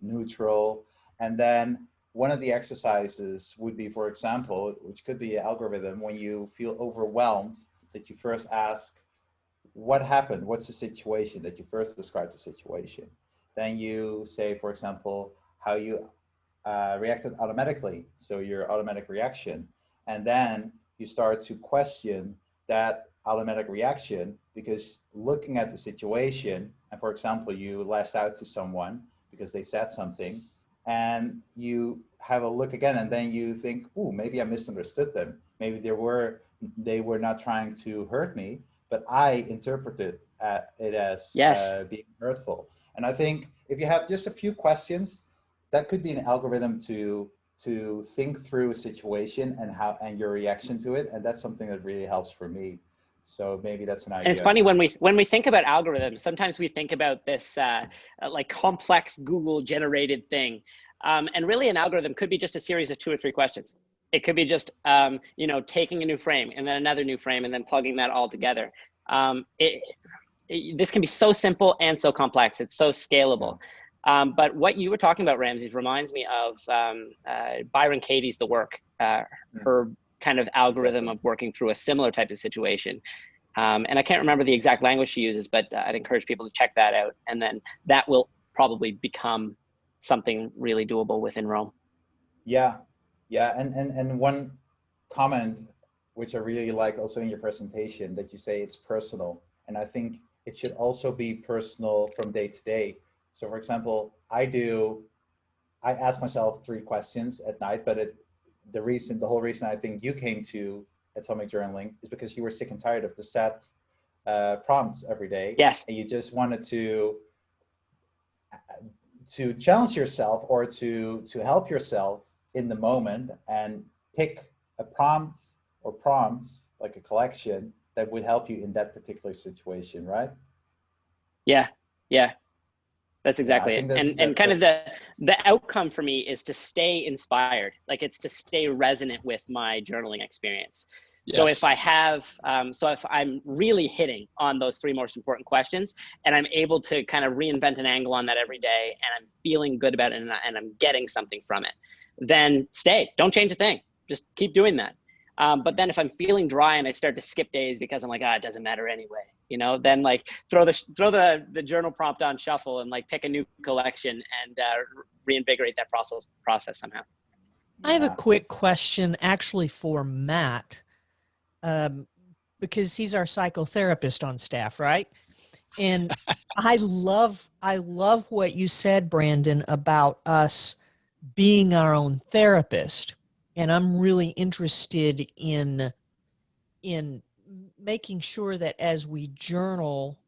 [SPEAKER 1] neutral, and then one of the exercises would be, for example, which could be an algorithm, when you feel overwhelmed, that you first ask, what happened? What's the situation? That you first describe the situation. Then you say, for example, how you reacted automatically, so your automatic reaction. And then you start to question that automatic reaction, because looking at the situation, and for example, you lash out to someone because they said something, and you have a look again, and then you think, oh, maybe I misunderstood them. Maybe they were not trying to hurt me, but I interpreted it as being hurtful. And I think if you have just a few questions, that could be an algorithm to to think through a situation and your reaction to it. And that's something that really helps for me. So maybe that's an idea.
[SPEAKER 3] And it's funny when we think about algorithms, sometimes we think about this like complex Google generated thing. And really an algorithm could be just a series of 2 or 3 questions. It could be just, you know, taking a new frame and then another new frame and then plugging that all together. This can be so simple and so complex. It's so scalable. But what you were talking about, Ramses, reminds me of Byron Katie's The Work, her kind of algorithm of working through a similar type of situation. And I can't remember the exact language she uses, but I'd encourage people to check that out. And then that will probably become something really doable within Roam.
[SPEAKER 1] Yeah. And one comment, which I really like also in your presentation, that you say it's personal. And I think it should also be personal from day to day. So for example, I ask myself 3 questions at night, but the whole reason I think you came to Atomic Journaling is because you were sick and tired of the set prompts every day.
[SPEAKER 3] Yes.
[SPEAKER 1] And you just wanted to challenge yourself or to help yourself in the moment and pick a prompt or prompts, like a collection that would help you in that particular situation, right?
[SPEAKER 3] Yeah. That's exactly it. And kind of the outcome for me is to stay inspired. Like it's to stay resonant with my journaling experience. Yes. So if I have, if I'm really hitting on those 3 most important questions and I'm able to kind of reinvent an angle on that every day and I'm feeling good about it and I'm getting something from it, then don't change a thing. Just keep doing that. But then if I'm feeling dry and I start to skip days because I'm like, it doesn't matter anyway, you know, then like throw the journal prompt on shuffle and like pick a new collection and reinvigorate that process somehow.
[SPEAKER 2] I have a quick question actually for Matt, because he's our psychotherapist on staff, right? And I love what you said, Brandon, about us being our own therapist. And I'm really interested in making sure that as we journal,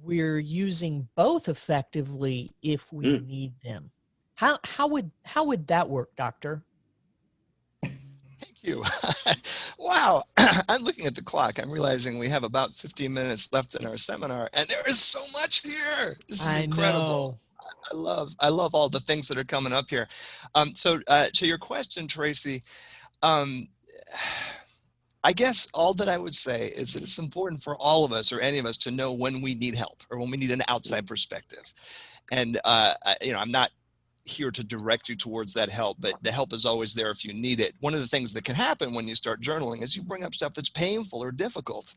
[SPEAKER 2] we're using both effectively if we need them. How would that work, Doctor?
[SPEAKER 4] Thank you. Wow. I'm looking at the clock. I'm realizing we have about 15 minutes left in our seminar, and there is so much here. This is incredible. I love all the things that are coming up here. So to your question, Tracy, I guess all that I would say is that it's important for all of us or any of us to know when we need help or when we need an outside perspective. And, I'm not here to direct you towards that help, but the help is always there if you need it. One of the things that can happen when you start journaling is you bring up stuff that's painful or difficult.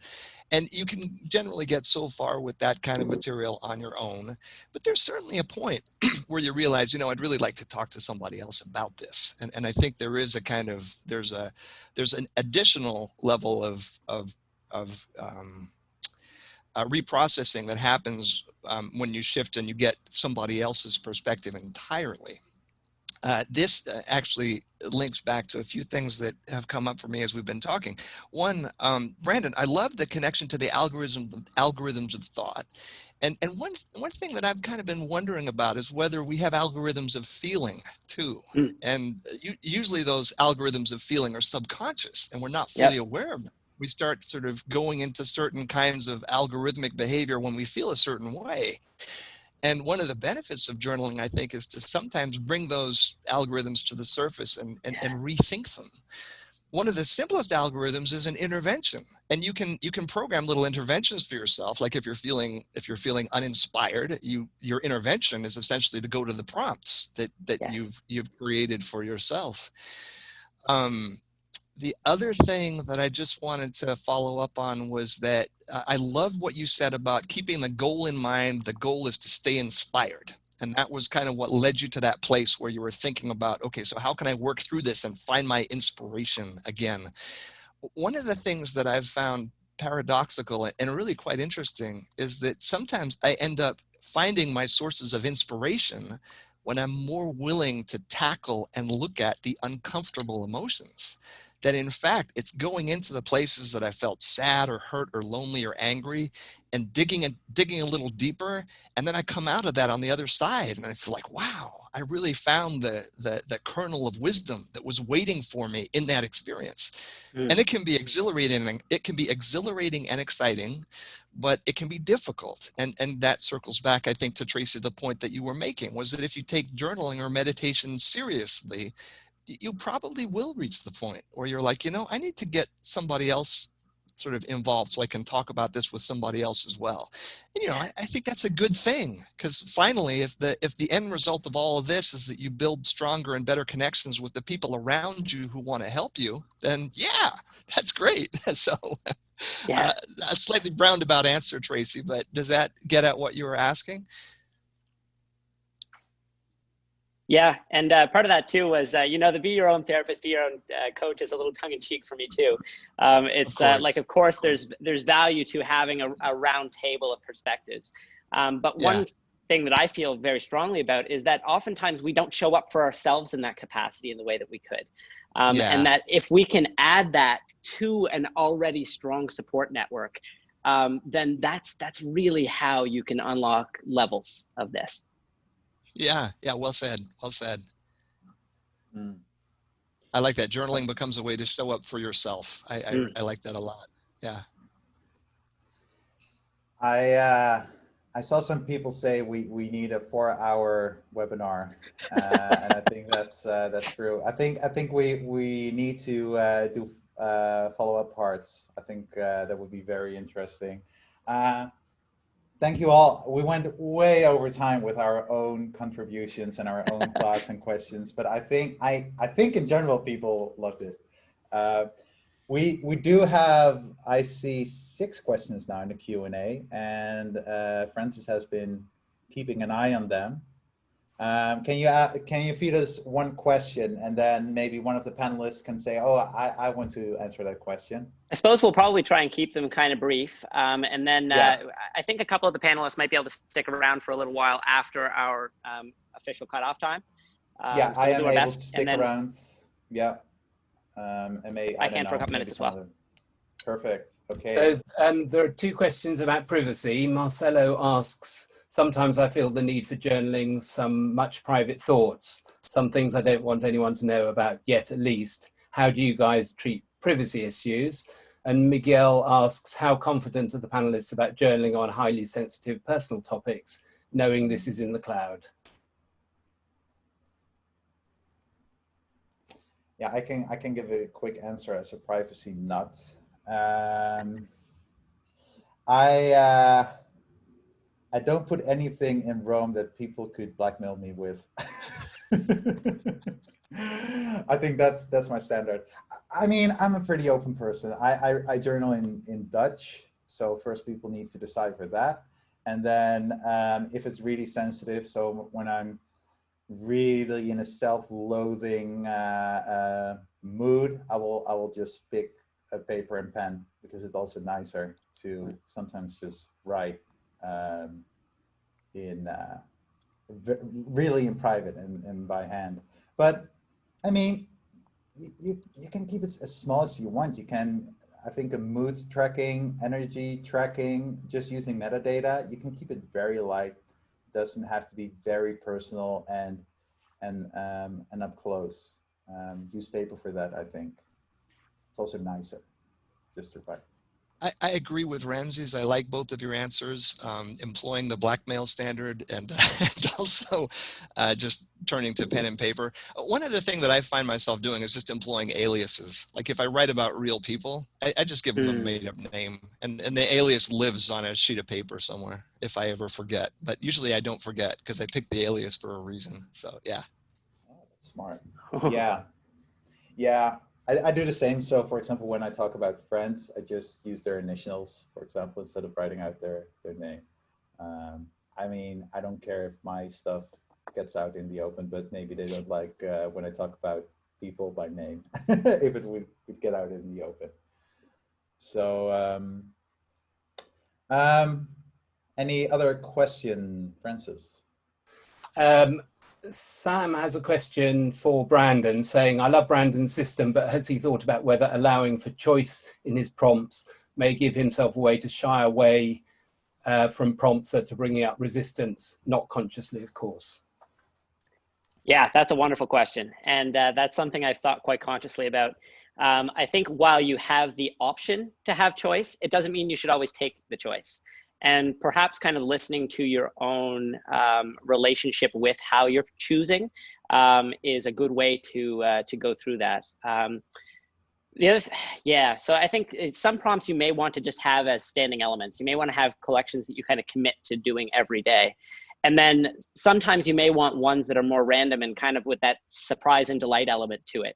[SPEAKER 4] And you can generally get so far with that kind of material on your own. But there's certainly a point where you realize, I'd really like to talk to somebody else about this. And I think there is there's an additional level of reprocessing that happens when you shift and you get somebody else's perspective entirely. This actually links back to a few things that have come up for me as we've been talking. One, Brandon, I love the connection to the algorithms of thought. And one thing that I've kind of been wondering about is whether we have algorithms of feeling too. And usually those algorithms of feeling are subconscious and we're not fully aware of them. We start sort of going into certain kinds of algorithmic behavior when we feel a certain way. And one of the benefits of journaling, I think, is to sometimes bring those algorithms to the surface and rethink them. One of the simplest algorithms is an intervention, and you can program little interventions for yourself. Like if you're feeling uninspired, your intervention is essentially to go to the prompts that you've created for yourself. The other thing that I just wanted to follow up on was that I love what you said about keeping the goal in mind. The goal is to stay inspired. And that was kind of what led you to that place where you were thinking about, okay, so how can I work through this and find my inspiration again? One of the things that I've found paradoxical and really quite interesting is that sometimes I end up finding my sources of inspiration when I'm more willing to tackle and look at the uncomfortable emotions. That in fact, it's going into the places that I felt sad or hurt or lonely or angry and digging a little deeper. And then I come out of that on the other side and I feel like, wow, I really found the kernel of wisdom that was waiting for me in that experience. And it can be exhilarating, and it can be exhilarating and exciting, but it can be difficult. And that circles back, I think, to Tracy, the point that you were making, was that if you take journaling or meditation seriously, you probably will reach the point where you're like, I need to get somebody else sort of involved so I can talk about this with somebody else as well. And, I think that's a good thing, because finally, if the end result of all of this is that you build stronger and better connections with the people around you who want to help you, then yeah, that's great. So
[SPEAKER 3] Yeah.
[SPEAKER 4] a slightly roundabout answer, Tracy, but does that get at what you were asking?
[SPEAKER 3] Yeah, and part of that too was, the be your own therapist, be your own coach is a little tongue in cheek for me too. It's of course, there's value to having a round table of perspectives. But one thing that I feel very strongly about is that oftentimes we don't show up for ourselves in that capacity in the way that we could. And that if we can add that to an already strong support network, then that's really how you can unlock levels of this.
[SPEAKER 4] Yeah, well said. I like that. Journaling becomes a way to show up for yourself. I like that a lot. Yeah.
[SPEAKER 1] I saw some people say we need a 4-hour webinar, and I think that's true. I think we need to do follow-up parts. I think that would be very interesting. Thank you all. We went way over time with our own contributions and our own thoughts and questions, but I think in general people loved it. We do have, I see 6 questions now in the Q&A, and Frances has been keeping an eye on them. Can you feed us one question, and then maybe one of the panelists can say, oh, I want to answer that question?
[SPEAKER 3] I suppose we'll probably try and keep them kind of brief. And then I think a couple of the panelists might be able to stick around for a little while after our official cutoff time.
[SPEAKER 1] So I am able to stick around. Yeah. And
[SPEAKER 3] I can for a couple minutes as well.
[SPEAKER 1] Perfect. Okay.
[SPEAKER 5] So there are 2 questions about privacy. Marcelo asks, sometimes I feel the need for journaling some much private thoughts, some things I don't want anyone to know about yet, at least. How do you guys treat privacy issues? And Miguel asks, how confident are the panelists about journaling on highly sensitive personal topics, knowing this is in the cloud?
[SPEAKER 1] Yeah, I can give a quick answer as a privacy nut. I don't put anything in Rome that people could blackmail me with. I think that's my standard. I mean, I'm a pretty open person. I journal in Dutch, so first people need to decipher that. And then if it's really sensitive, so when I'm really in a self-loathing mood, I will just pick a paper and pen, because it's also nicer to sometimes just write really in private and by hand. But I mean, you can keep it as small as you want. You can, I think, a mood tracking, energy tracking, just using metadata, you can keep it very light. It doesn't have to be very personal and up close. Use paper for that, I think. It's also nicer just to write.
[SPEAKER 4] I agree with Ramses. I like both of your answers, employing the blackmail standard and also just turning to pen and paper. One other thing that I find myself doing is just employing aliases. Like if I write about real people, I just give them a made up name, and the alias lives on a sheet of paper somewhere if I ever forget. But usually I don't forget because I picked the alias for a reason. So yeah.
[SPEAKER 1] Oh, that's smart. Yeah. Yeah. I do the same. So for example, when I talk about friends, I just use their initials, for example, instead of writing out their name. I mean, I don't care if my stuff gets out in the open, but maybe they don't like when I talk about people by name, if it would get out in the open. So any other question, Frances?
[SPEAKER 5] Sam has a question for Brandon saying, I love Brandon's system, but has he thought about whether allowing for choice in his prompts may give himself a way to shy away from prompts that are bringing up resistance, not consciously, of course?
[SPEAKER 3] Yeah, that's a wonderful question. And that's something I've thought quite consciously about. I think while you have the option to have choice, it doesn't mean you should always take the choice. And perhaps kind of listening to your own relationship with how you're choosing is a good way to go through that. The other, yeah, so I think some prompts you may want to just have as standing elements. You may want to have collections that you kind of commit to doing every day. And then sometimes you may want ones that are more random and kind of with that surprise and delight element to it.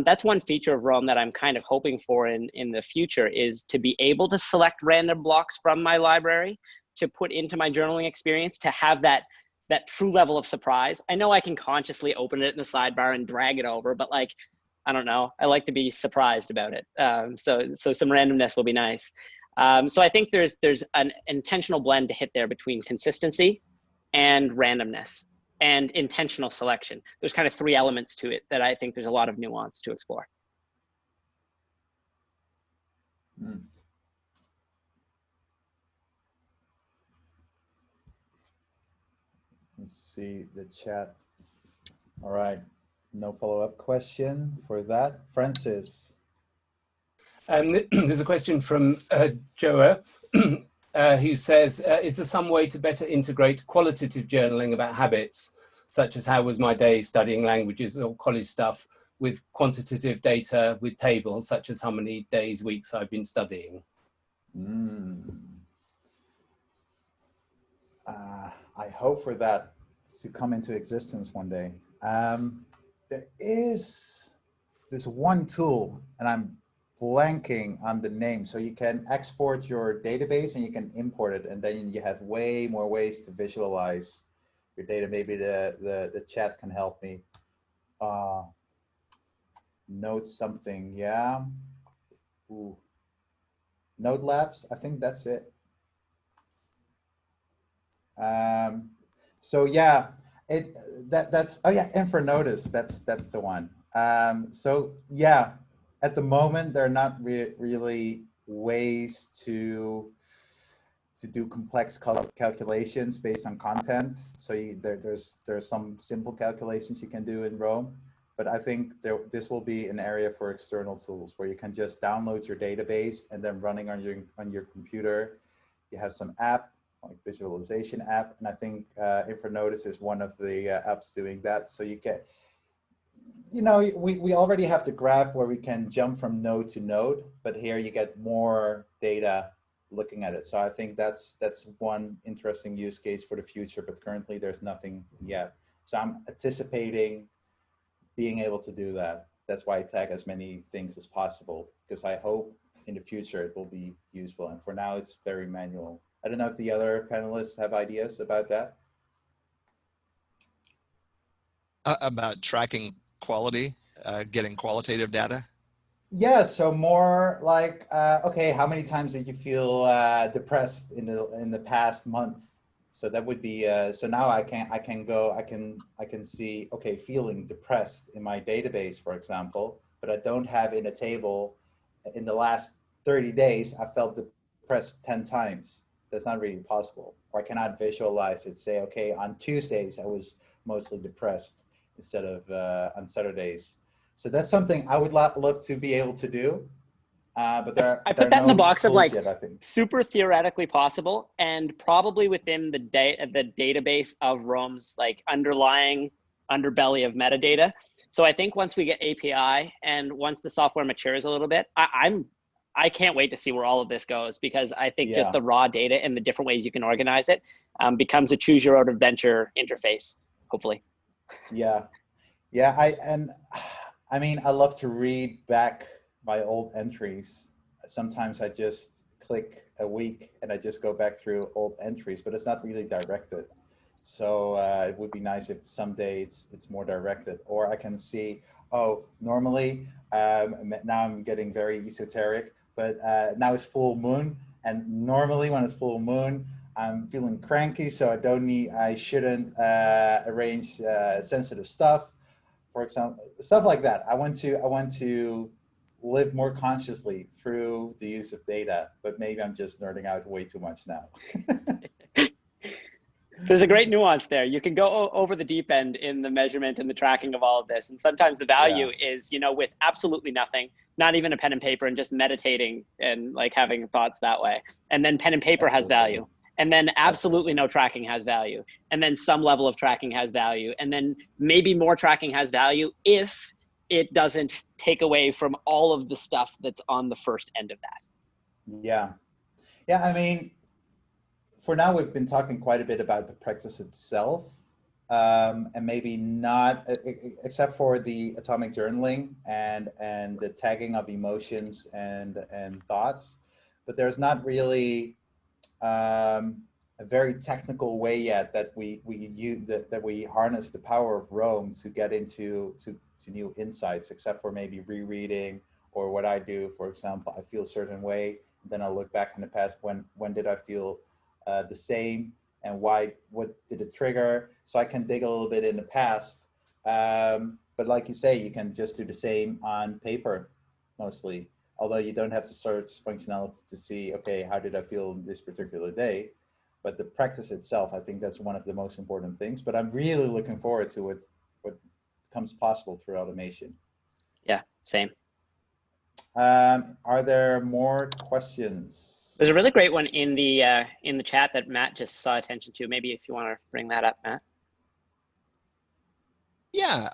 [SPEAKER 3] That's one feature of Roam that I'm kind of hoping for in the future, is to be able to select random blocks from my library to put into my journaling experience, to have that true level of surprise. I know I can consciously open it in the sidebar and drag it over, but like, I don't know, I like to be surprised about it. So some randomness will be nice. So I think there's an intentional blend to hit there between consistency and randomness and intentional selection. There's kind of three elements to it that I think there's a lot of nuance to explore.
[SPEAKER 1] Mm. Let's see the chat. All right, no follow-up question for that. Francis.
[SPEAKER 5] There's a question from Joa, who says, is there some way to better integrate qualitative journaling about habits, such as how was my day studying languages or college stuff, with quantitative data with tables, such as how many days, weeks I've been studying?
[SPEAKER 1] I hope for that to come into existence one day. There is this one tool, and I'm blanking on the name. So you can export your database and you can import it, and then you have way more ways to visualize your data. Maybe the chat can help me. Note something, yeah. Ooh. Node Labs, I think that's it. So yeah, that's oh yeah, Infonotice, that's the one. So yeah, at the moment there are not really ways to do complex calculations based on content. So there's some simple calculations you can do in Roam, but I think this will be an area for external tools where you can just download your database and then running on your computer. You have some app, like visualization app, and I think Infonotice is one of the apps doing that. So you get, you know, we already have the graph where we can jump from node to node, but here you get more data looking at it. So I think that's one interesting use case for the future, but currently there's nothing yet. So I'm anticipating being able to do that. That's why I tag as many things as possible, because I hope in the future it will be useful. And for now, it's very manual. I don't know if the other panelists have ideas about that.
[SPEAKER 4] About tracking quality, getting qualitative data?
[SPEAKER 1] Yeah, so more like, okay, how many times did you feel depressed in the past month? So that would be, so now I can see, okay, feeling depressed in my database, for example, but I don't have in a table in the last 30 days, I felt depressed 10 times. That's not really possible. Or I cannot visualize it, say, okay, on Tuesdays, I was mostly depressed instead of on Saturdays. So that's something I would love to be able to do. But
[SPEAKER 3] I put that in the box of like
[SPEAKER 1] yet, I think.
[SPEAKER 3] Super theoretically possible, and probably within the database of Roam's like underlying underbelly of metadata. So I think once we get API and once the software matures a little bit, I can't wait to see where all of this goes, because I think just the raw data and the different ways you can organize it becomes a choose your own adventure interface, hopefully.
[SPEAKER 1] Yeah, I mean, I love to read back my old entries. Sometimes I just click a week and I just go back through old entries, but it's not really directed. So it would be nice if someday it's more directed, or I can see, oh, normally, now I'm getting very esoteric, but now it's full moon, and normally when it's full moon, I'm feeling cranky, so I shouldn't arrange sensitive stuff. For example, stuff like that. I want to live more consciously through the use of data, but maybe I'm just nerding out way too much now.
[SPEAKER 3] There's a great nuance there. You can go over the deep end in the measurement and the tracking of all of this. And sometimes the value is, you know, with absolutely nothing, not even a pen and paper, and just meditating and like having thoughts that way. And then pen and paper has value. And then absolutely no tracking has value. And then some level of tracking has value. And then maybe more tracking has value if it doesn't take away from all of the stuff that's on the first end of that.
[SPEAKER 1] Yeah. Yeah, I mean, for now, we've been talking quite a bit about the practice itself, and maybe not, except for the atomic journaling and the tagging of emotions and thoughts, but there's not really a very technical way yet that we use that we harness the power of Rome to get into to new insights, except for maybe rereading, or what I do, for example, I feel a certain way, then I'll look back in the past, when did I feel the same, and why, what did it trigger? So I can dig a little bit in the past, but like you say, you can just do the same on paper mostly, although you don't have to search functionality to see, okay, how did I feel this particular day? But the practice itself, I think that's one of the most important things. But I'm really looking forward to what becomes possible through automation.
[SPEAKER 3] Yeah, same.
[SPEAKER 1] Are there more questions?
[SPEAKER 3] There's a really great one in the chat that Matt just saw attention to. Maybe if you want to bring that up, Matt.
[SPEAKER 4] Yeah,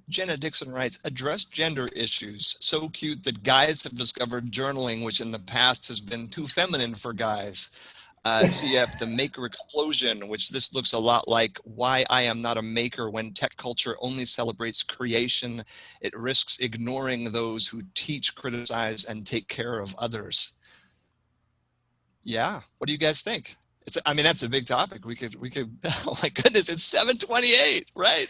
[SPEAKER 4] Jenna Dixon writes, address gender issues. So cute that guys have discovered journaling, which in the past has been too feminine for guys. CF, the maker explosion, which this looks a lot like why I am not a maker when tech culture only celebrates creation. It risks ignoring those who teach, criticize, and take care of others. Yeah, what do you guys think? I mean, that's a big topic. We could, oh my goodness, it's 7:28, right?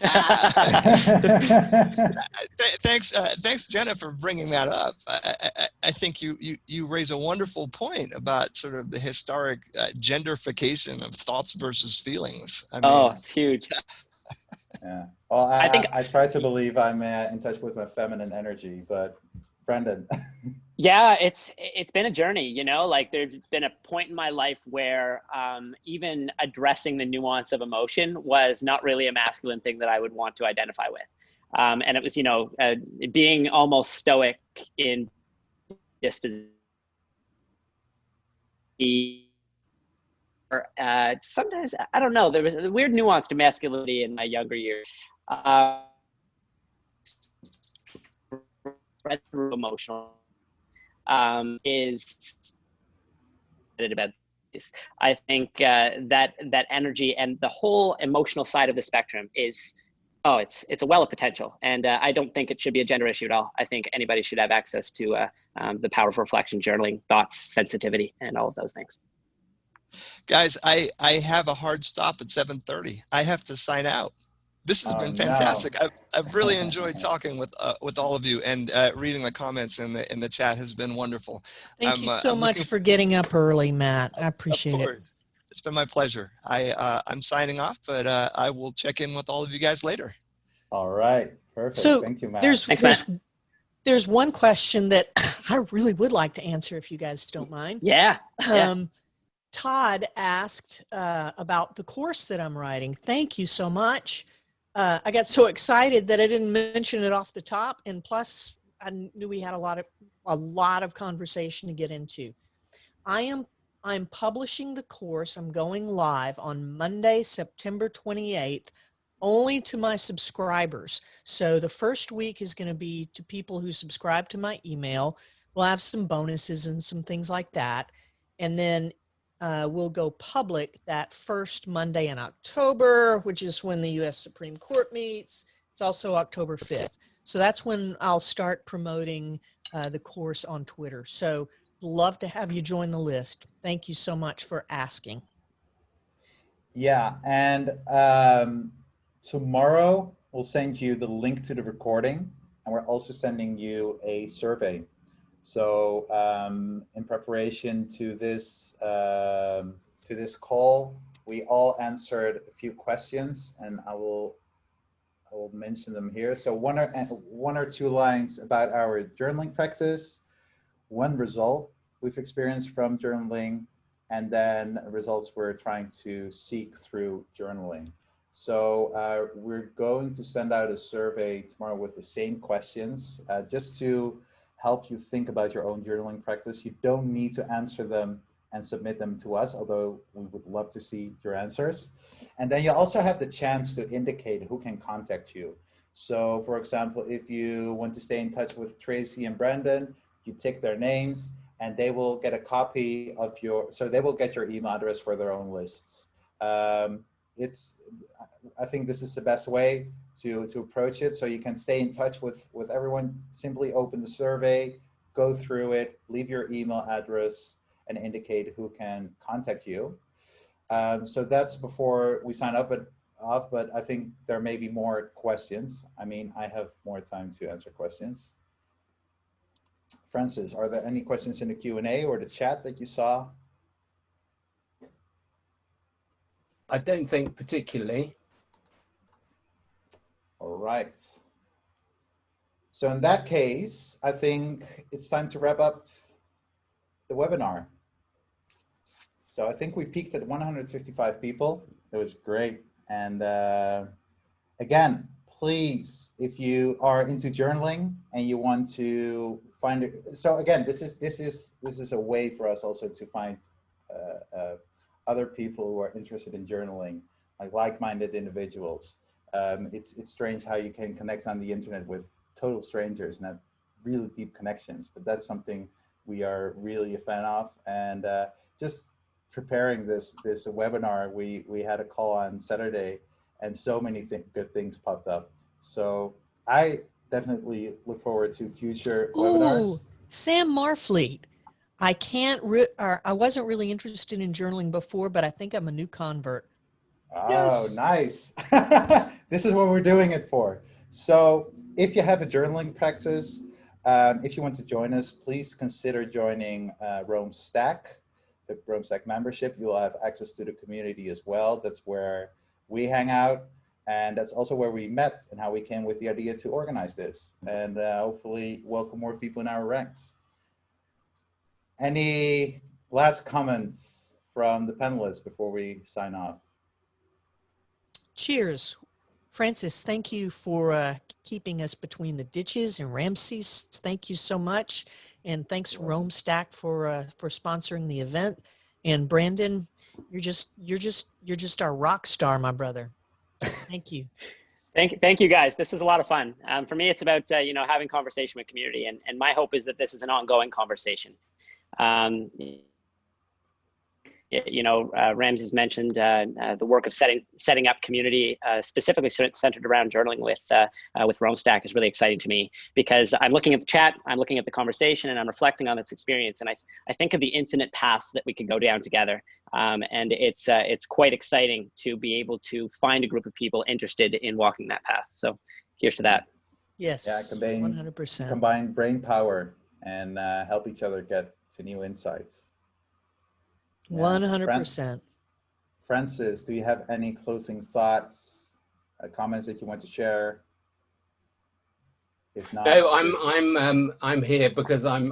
[SPEAKER 4] Thanks, Jenna, for bringing that up. I think you raise a wonderful point about sort of the historic genderification of thoughts versus feelings. I mean,
[SPEAKER 3] it's huge.
[SPEAKER 1] Yeah. Well, I try to believe I'm in touch with my feminine energy, but Brendan.
[SPEAKER 3] Yeah, it's been a journey, you know, like there's been a point in my life where even addressing the nuance of emotion was not really a masculine thing that I would want to identify with. And it was, you know, being almost stoic in disposition. Sometimes, I don't know, there was a weird nuance to masculinity in my younger years. Through emotional is about this. I think that energy and the whole emotional side of the spectrum is, it's a well of potential, and I don't think it should be a gender issue at all. I think anybody should have access to the power of reflection, journaling, thoughts, sensitivity, and all of those things.
[SPEAKER 4] Guys, I have a hard stop at 7:30. I have to sign out. This has been fantastic.
[SPEAKER 1] No.
[SPEAKER 4] I've really enjoyed talking with all of you, and reading the comments in the chat has been wonderful.
[SPEAKER 2] Thank you so much for getting up early, Matt. I appreciate it.
[SPEAKER 4] It's been my pleasure. I'm signing off, but I will check in with all of you guys later.
[SPEAKER 1] All right, perfect.
[SPEAKER 2] So
[SPEAKER 1] thank you, Matt.
[SPEAKER 2] There's one question that I really would like to answer if you guys don't mind.
[SPEAKER 3] Yeah.
[SPEAKER 2] Todd asked about the course that I'm writing. Thank you so much. I got so excited that I didn't mention it off the top, and plus I knew we had a lot of conversation to get into. I'm publishing the course. I'm going live on Monday, September 28th, only to my subscribers. So the first week is going to be to people who subscribe to my email. We'll have some bonuses and some things like that, and then will go public that first Monday in October, which is when the U.S. Supreme Court meets. It's also October 5th. So that's when I'll start promoting the course on Twitter. So love to have you join the list. Thank you so much for asking.
[SPEAKER 1] Yeah, and tomorrow we'll send you the link to the recording, and we're also sending you a survey. So in preparation to this call, we all answered a few questions, and I will mention them here. So one or two lines about our journaling practice, one result we've experienced from journaling, and then results we're trying to seek through journaling. So we're going to send out a survey tomorrow with the same questions, just to help you think about your own journaling practice. You don't need to answer them and submit them to us, although we would love to see your answers. And then you also have the chance to indicate who can contact you. So for example, if you want to stay in touch with Tracy and Brandon, you tick their names and they will get a copy of so they will get your email address for their own lists. I think this is the best way to approach it. So you can stay in touch with everyone. Simply open the survey, go through it, leave your email address, and indicate who can contact you. So that's before we sign up off, but I think there may be more questions. I mean, I have more time to answer questions. Francis, are there any questions in the Q&A or the chat that you saw?
[SPEAKER 5] I don't think particularly.
[SPEAKER 1] All right. So in that case, I think it's time to wrap up the webinar. So I think we peaked at 155 people. It was great. And again, please, if you are into journaling and you want to find it, so again, this is a way for us also to find other people who are interested in journaling, like-minded individuals. It's strange how you can connect on the internet with total strangers and have really deep connections, but that's something we are really a fan of. And just preparing this webinar, we had a call on Saturday and so many good things popped up. So I definitely look forward to future webinars.
[SPEAKER 2] Sam Marfleet. I wasn't really interested in journaling before, but I think I'm a new convert.
[SPEAKER 1] Oh,
[SPEAKER 2] Yes.
[SPEAKER 1] Nice. This is what we're doing it for. So if you have a journaling practice, if you want to join us, please consider joining Roam Stack, the Roam Stack membership. You will have access to the community as well. That's where we hang out. And that's also where we met and how we came with the idea to organize this. And hopefully welcome more people in our ranks. Any last comments from the panelists before we sign off?
[SPEAKER 2] Cheers. Francis, thank you for keeping us between the ditches, and Ramses, thank you so much. And thanks Roam Stack for sponsoring the event. And Brandon, you're just our rock star, my brother. Thank you.
[SPEAKER 3] Thank you guys. This is a lot of fun. For me, it's about having conversation with community, and my hope is that this is an ongoing conversation. Ramses mentioned the work of setting up community, specifically centered around journaling with Roam Stack is really exciting to me, because I'm looking at the chat, I'm looking at the conversation, and I'm reflecting on this experience, and I think of the infinite paths that we could go down together, and it's quite exciting to be able to find a group of people interested in walking that path. So here's to that.
[SPEAKER 2] Yes.
[SPEAKER 1] Yeah,
[SPEAKER 2] 100%.
[SPEAKER 1] Combine brain power and help each other get to new insights.
[SPEAKER 2] 100%.
[SPEAKER 1] Francis, do you have any closing thoughts, comments that you want to share? If not,
[SPEAKER 5] no, I'm here because I'm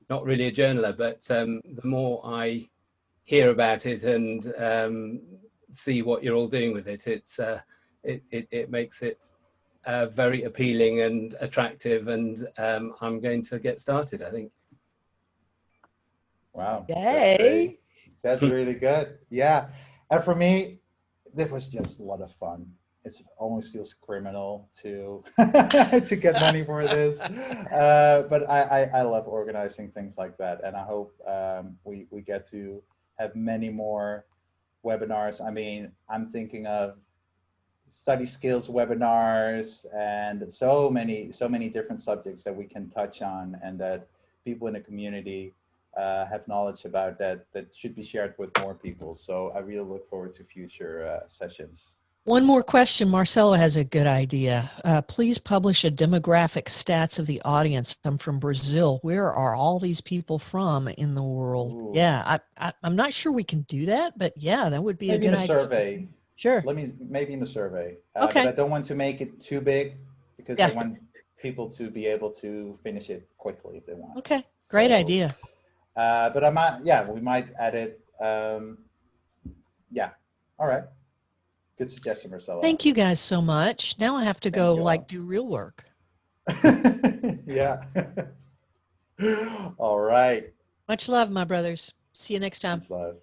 [SPEAKER 5] not really a journaler, but the more I hear about it and see what you're all doing with it, it makes it very appealing and attractive, and I'm going to get started, I think.
[SPEAKER 1] Wow.
[SPEAKER 2] Yay.
[SPEAKER 1] That's really good. Yeah. And for me, this was just a lot of fun. It almost feels criminal to to get money for this. But I love organizing things like that. And I hope we get to have many more webinars. I mean, I'm thinking of study skills webinars and so many different subjects that we can touch on and that people in the community have knowledge about that should be shared with more people. So I really look forward to future sessions.
[SPEAKER 2] One more question. Marcelo has a good idea. Please publish a demographic stats of the audience. I'm from Brazil. Where are all these people from in the world? Ooh. Yeah, I'm not sure we can do that, but yeah, that would be maybe a good idea.
[SPEAKER 1] Survey.
[SPEAKER 2] Sure.
[SPEAKER 1] Maybe in the survey.
[SPEAKER 2] Okay.
[SPEAKER 1] But I don't want to make it too big because I want people to be able to finish it quickly if they want.
[SPEAKER 2] Okay, great idea.
[SPEAKER 1] But I might, yeah, we might add it. Yeah. All right. Good suggestion, Marcella.
[SPEAKER 2] Thank you guys so much. Now I have to
[SPEAKER 1] Thank
[SPEAKER 2] go
[SPEAKER 1] you all.
[SPEAKER 2] like do real work.
[SPEAKER 1] Yeah. All right.
[SPEAKER 2] Much love, my brothers. See you next time.
[SPEAKER 1] Much love.